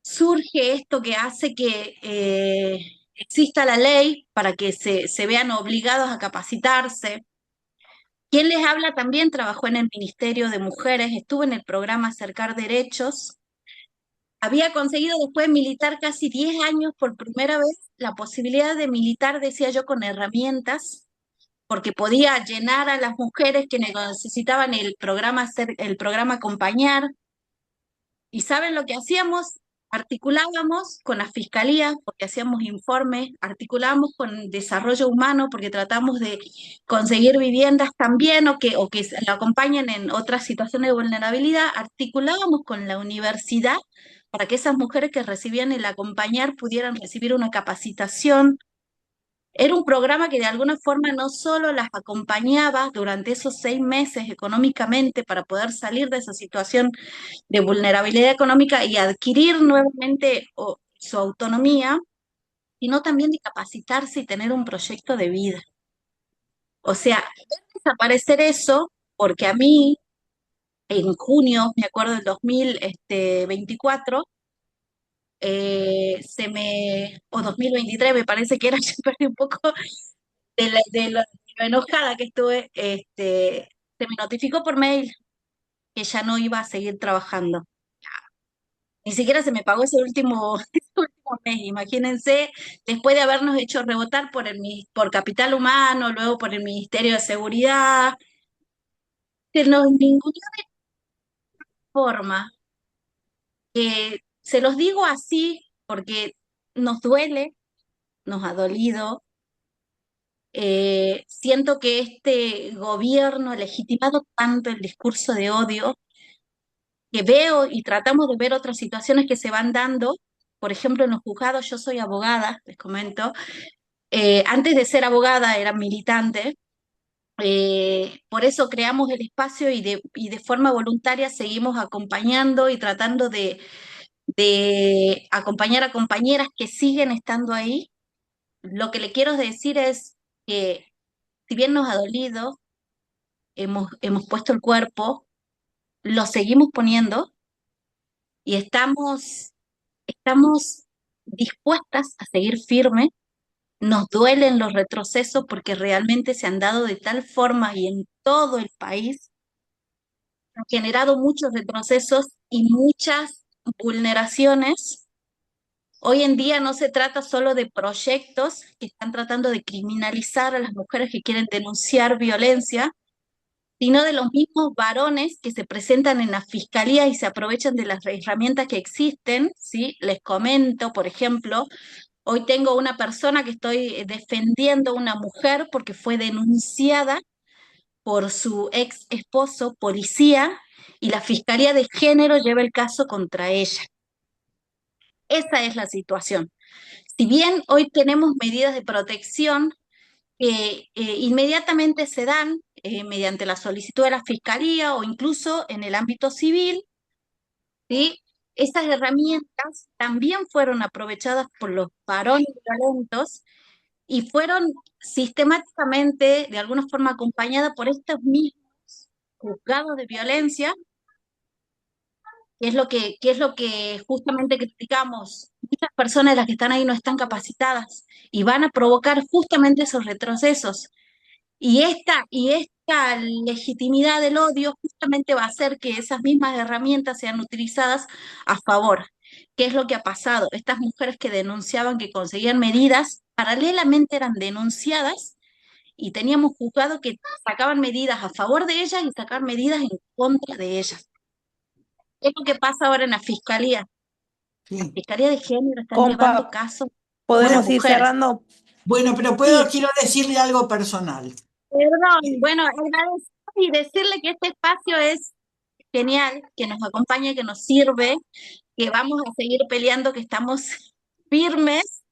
surge esto que hace que exista la ley para que se vean obligados a capacitarse. Quien les habla también trabajó en el Ministerio de Mujeres, estuvo en el programa Acercar Derechos. Había conseguido después de militar casi 10 años por primera vez la posibilidad de militar, decía yo, con herramientas, porque podía llenar a las mujeres que necesitaban el programa Acompañar. ¿Y saben lo que hacíamos? Articulábamos con las fiscalías, porque hacíamos informes, articulábamos con desarrollo humano, porque tratamos de conseguir viviendas también, o que lo acompañen en otras situaciones de vulnerabilidad. Articulábamos con la universidad para que esas mujeres que recibían el acompañar pudieran recibir una capacitación. Era un programa que de alguna forma no solo las acompañaba durante esos 6 meses económicamente para poder salir de esa situación de vulnerabilidad económica y adquirir nuevamente su autonomía, sino también de capacitarse y tener un proyecto de vida. O sea, ver desaparecer eso, porque a mí, en junio, me acuerdo del 2024, o 2023 me parece que era, yo perdí un poco de lo enojada que estuve, se me notificó por mail que ya no iba a seguir trabajando. Ni siquiera se me pagó ese último, ese último mes, imagínense, después de habernos hecho rebotar por Capital Humano, luego por el Ministerio de Seguridad, que nos ninguneó de forma. Se los digo así porque nos duele, nos ha dolido. Siento que este gobierno ha legitimado tanto el discurso de odio, que veo y tratamos de ver otras situaciones que se van dando. Por ejemplo, en los juzgados, yo soy abogada, les comento. Antes de ser abogada era militante. Por eso creamos el espacio y de forma voluntaria seguimos acompañando y tratando de acompañar a compañeras que siguen estando ahí. Lo que le quiero decir es que si bien nos ha dolido, hemos puesto el cuerpo, lo seguimos poniendo y estamos dispuestas a seguir firmes. Nos duelen los retrocesos porque realmente se han dado de tal forma y en todo el país, han generado muchos retrocesos y muchas vulneraciones. Hoy en día no se trata solo de proyectos que están tratando de criminalizar a las mujeres que quieren denunciar violencia, sino de los mismos varones que se presentan en la fiscalía y se aprovechan de las herramientas que existen, ¿sí? Les comento, por ejemplo, hoy tengo una persona que estoy defendiendo a una mujer porque fue denunciada por su ex esposo, policía, y la Fiscalía de Género lleva el caso contra ella. Esa es la situación. Si bien hoy tenemos medidas de protección que inmediatamente se dan mediante la solicitud de la Fiscalía o incluso en el ámbito civil, ¿sí? Esas herramientas también fueron aprovechadas por los varones violentos y fueron sistemáticamente, de alguna forma, acompañadas por estos mismos juzgados de violencia, que es lo que justamente criticamos. Muchas personas, las que están ahí, no están capacitadas y van a provocar justamente esos retrocesos. Y esta legitimidad del odio justamente va a hacer que esas mismas herramientas sean utilizadas a favor. ¿Qué es lo que ha pasado? Estas mujeres que denunciaban que conseguían medidas, paralelamente eran denunciadas y teníamos juzgados que sacaban medidas a favor de ellas y sacaban medidas en contra de ellas. ¿Qué es lo que pasa ahora en la Fiscalía? La Sí. Fiscalía de Género están llevando Compa, casos a las Bueno, ¿podemos ir mujeres. cerrando? bueno, pero Sí, quiero decirle algo personal. perdón, bueno, agradecer y decirle que este espacio es genial, que nos acompaña, que nos sirve, que vamos a seguir peleando, que estamos firmes.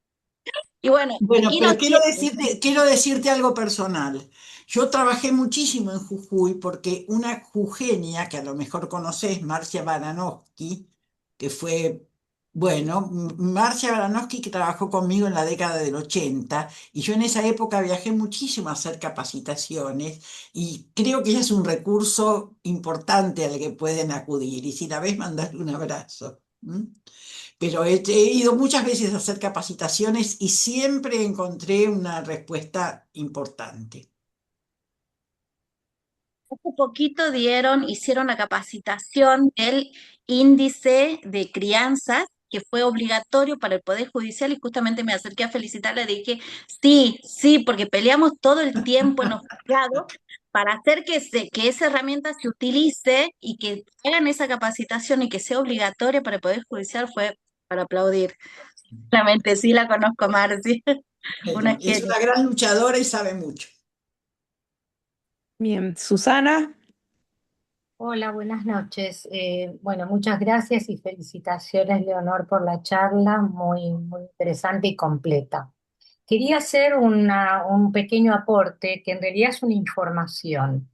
Y bueno, Bueno, aquí pero nos tienen. quiero decirte algo personal. Yo trabajé muchísimo en Jujuy porque una jujeña que a lo mejor conoces, Marcia Baranowski, que fue, bueno, Marcia Baranowski que trabajó conmigo en la década del 80 y yo en esa época viajé muchísimo a hacer capacitaciones y creo que ella es un recurso importante al que pueden acudir y si la ves, mandarle un abrazo. ¿M? Pero he ido muchas veces a hacer capacitaciones y siempre encontré una respuesta importante. Hace poquito hicieron la capacitación del índice de crianzas, que fue obligatorio para el Poder Judicial, y justamente me acerqué a felicitarle, le dije, sí, sí, porque peleamos todo el tiempo en los juzgados para hacer que esa herramienta se utilice y que hagan esa capacitación y que sea obligatoria para el Poder Judicial, fue para aplaudir. Realmente sí la conozco, Marci, una Bueno, es genia. una gran luchadora y sabe mucho. Bien, Susana, Hola, buenas noches. Bueno, muchas gracias y felicitaciones, Leonor, por la charla, muy, muy interesante y completa. Quería hacer un pequeño aporte que en realidad es una información.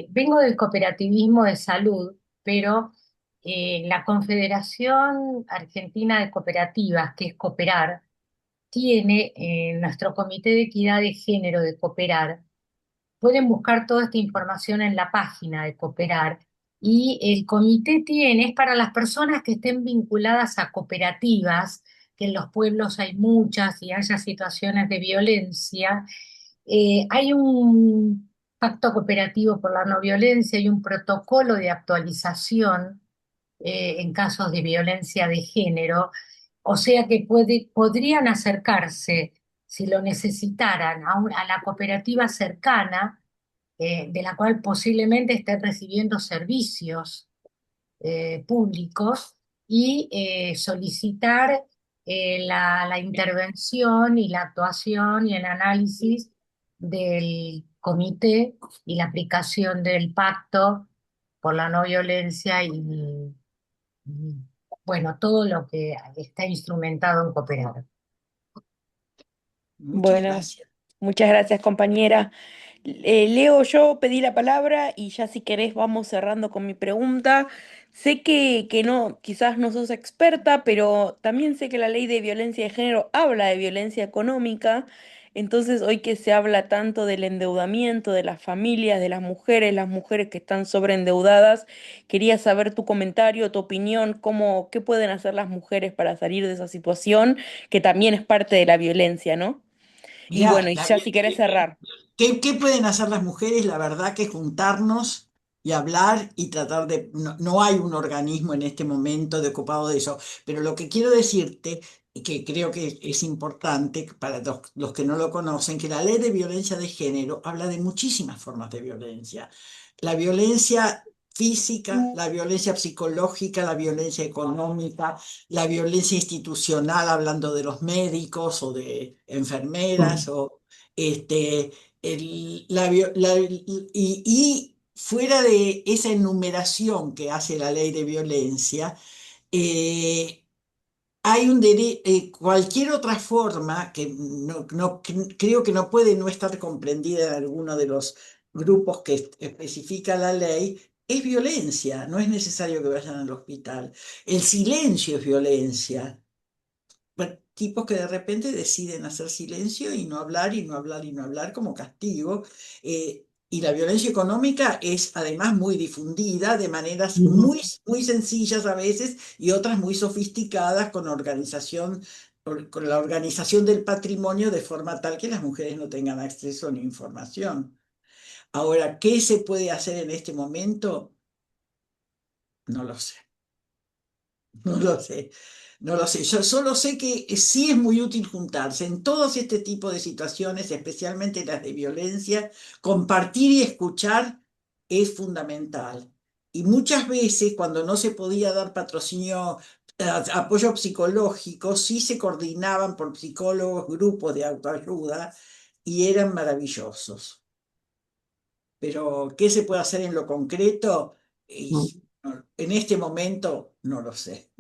Vengo del cooperativismo de salud, pero la Confederación Argentina de Cooperativas, que es Cooperar, tiene nuestro Comité de Equidad de Género de Cooperar. Pueden buscar toda esta información en la página de Cooperar. Y el comité tiene, es para las personas que estén vinculadas a cooperativas, que en los pueblos hay muchas y haya situaciones de violencia. Hay un pacto cooperativo por la no violencia y un protocolo de actualización en casos de violencia de género. O sea que podrían acercarse, si lo necesitaran, a la cooperativa cercana, de la cual posiblemente estén recibiendo servicios públicos y solicitar la intervención y la actuación y el análisis del comité y la aplicación del pacto por la no violencia y, bueno, todo lo que está instrumentado en cooperar. Muchas bueno, gracias. muchas gracias, compañera. Leo, yo pedí la palabra y ya si querés vamos cerrando con mi pregunta. Sé que no, quizás no sos experta, pero también sé que la ley de violencia de género habla de violencia económica. Entonces, hoy que se habla tanto del endeudamiento de las familias, de las mujeres que están sobreendeudadas, quería saber tu comentario, tu opinión, qué pueden hacer las mujeres para salir de esa situación, que también es parte de la violencia, ¿no? Y bueno, Mirá, y ya si querés cerrar. ¿qué pueden hacer las mujeres? La verdad que juntarnos y hablar y tratar de... No, no hay un organismo en este momento de ocupado de eso, pero lo que quiero decirte, y que creo que es importante para los que no lo conocen, que la ley de violencia de género habla de muchísimas formas de violencia. La violencia física, la violencia psicológica, la violencia económica, la violencia institucional, hablando de los médicos o de enfermeras, o este, y fuera de esa enumeración que hace la ley de violencia, eh, hay cualquier otra forma que creo que no puede no estar comprendida en alguno de los grupos que especifica la ley, es violencia, no es necesario que vayan al hospital. El silencio es violencia. Bueno, tipos que de repente deciden hacer silencio y no hablar y no hablar y no hablar como castigo. Y la violencia económica es además muy difundida de maneras muy sencillas a veces y otras muy sofisticadas con la organización del patrimonio de forma tal que las mujeres no tengan acceso ni información. Ahora, ¿qué se puede hacer en este momento? No lo sé. No lo sé, no lo sé. Yo solo sé que sí es muy útil juntarse en todos este tipo de situaciones, especialmente las de violencia. Compartir y escuchar es fundamental. Y muchas veces, cuando no se podía dar patrocinio, apoyo psicológico, sí se coordinaban por psicólogos, grupos de autoayuda y eran maravillosos. Pero, ¿qué se puede hacer en lo concreto? En este momento no lo sé.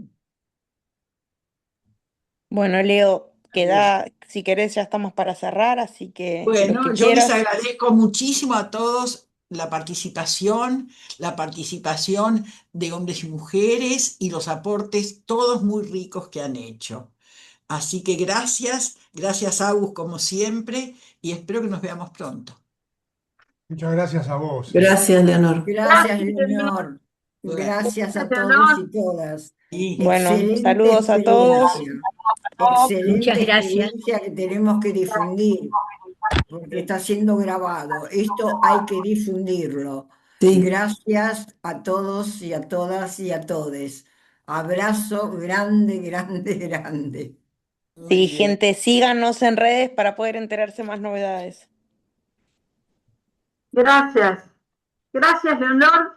Bueno, Leo, si querés, ya estamos para cerrar, así que lo que Bueno, yo les quieras. agradezco muchísimo a todos la participación de hombres y mujeres y los aportes todos muy ricos que han hecho. Así que gracias Agus como siempre y espero que nos veamos pronto. Muchas gracias a vos. Gracias, Leonor. Gracias, Gracias, Leonor. Leonor. Bueno, Gracias a todos Leonor. y todas. y Bueno, Excelente saludos a todos. experiencia. Muchas Excelente gracias. experiencia que tenemos que difundir, porque está siendo grabado. Esto hay que difundirlo. Sí. Gracias a todos y a todas y a todes. Abrazo grande, grande, grande. muy Sí, bien. gente, síganos en redes para poder enterarse más novedades. Gracias. Gracias, Leonor.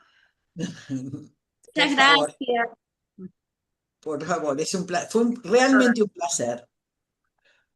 Por Muchas favor, gracias. por favor, realmente un placer.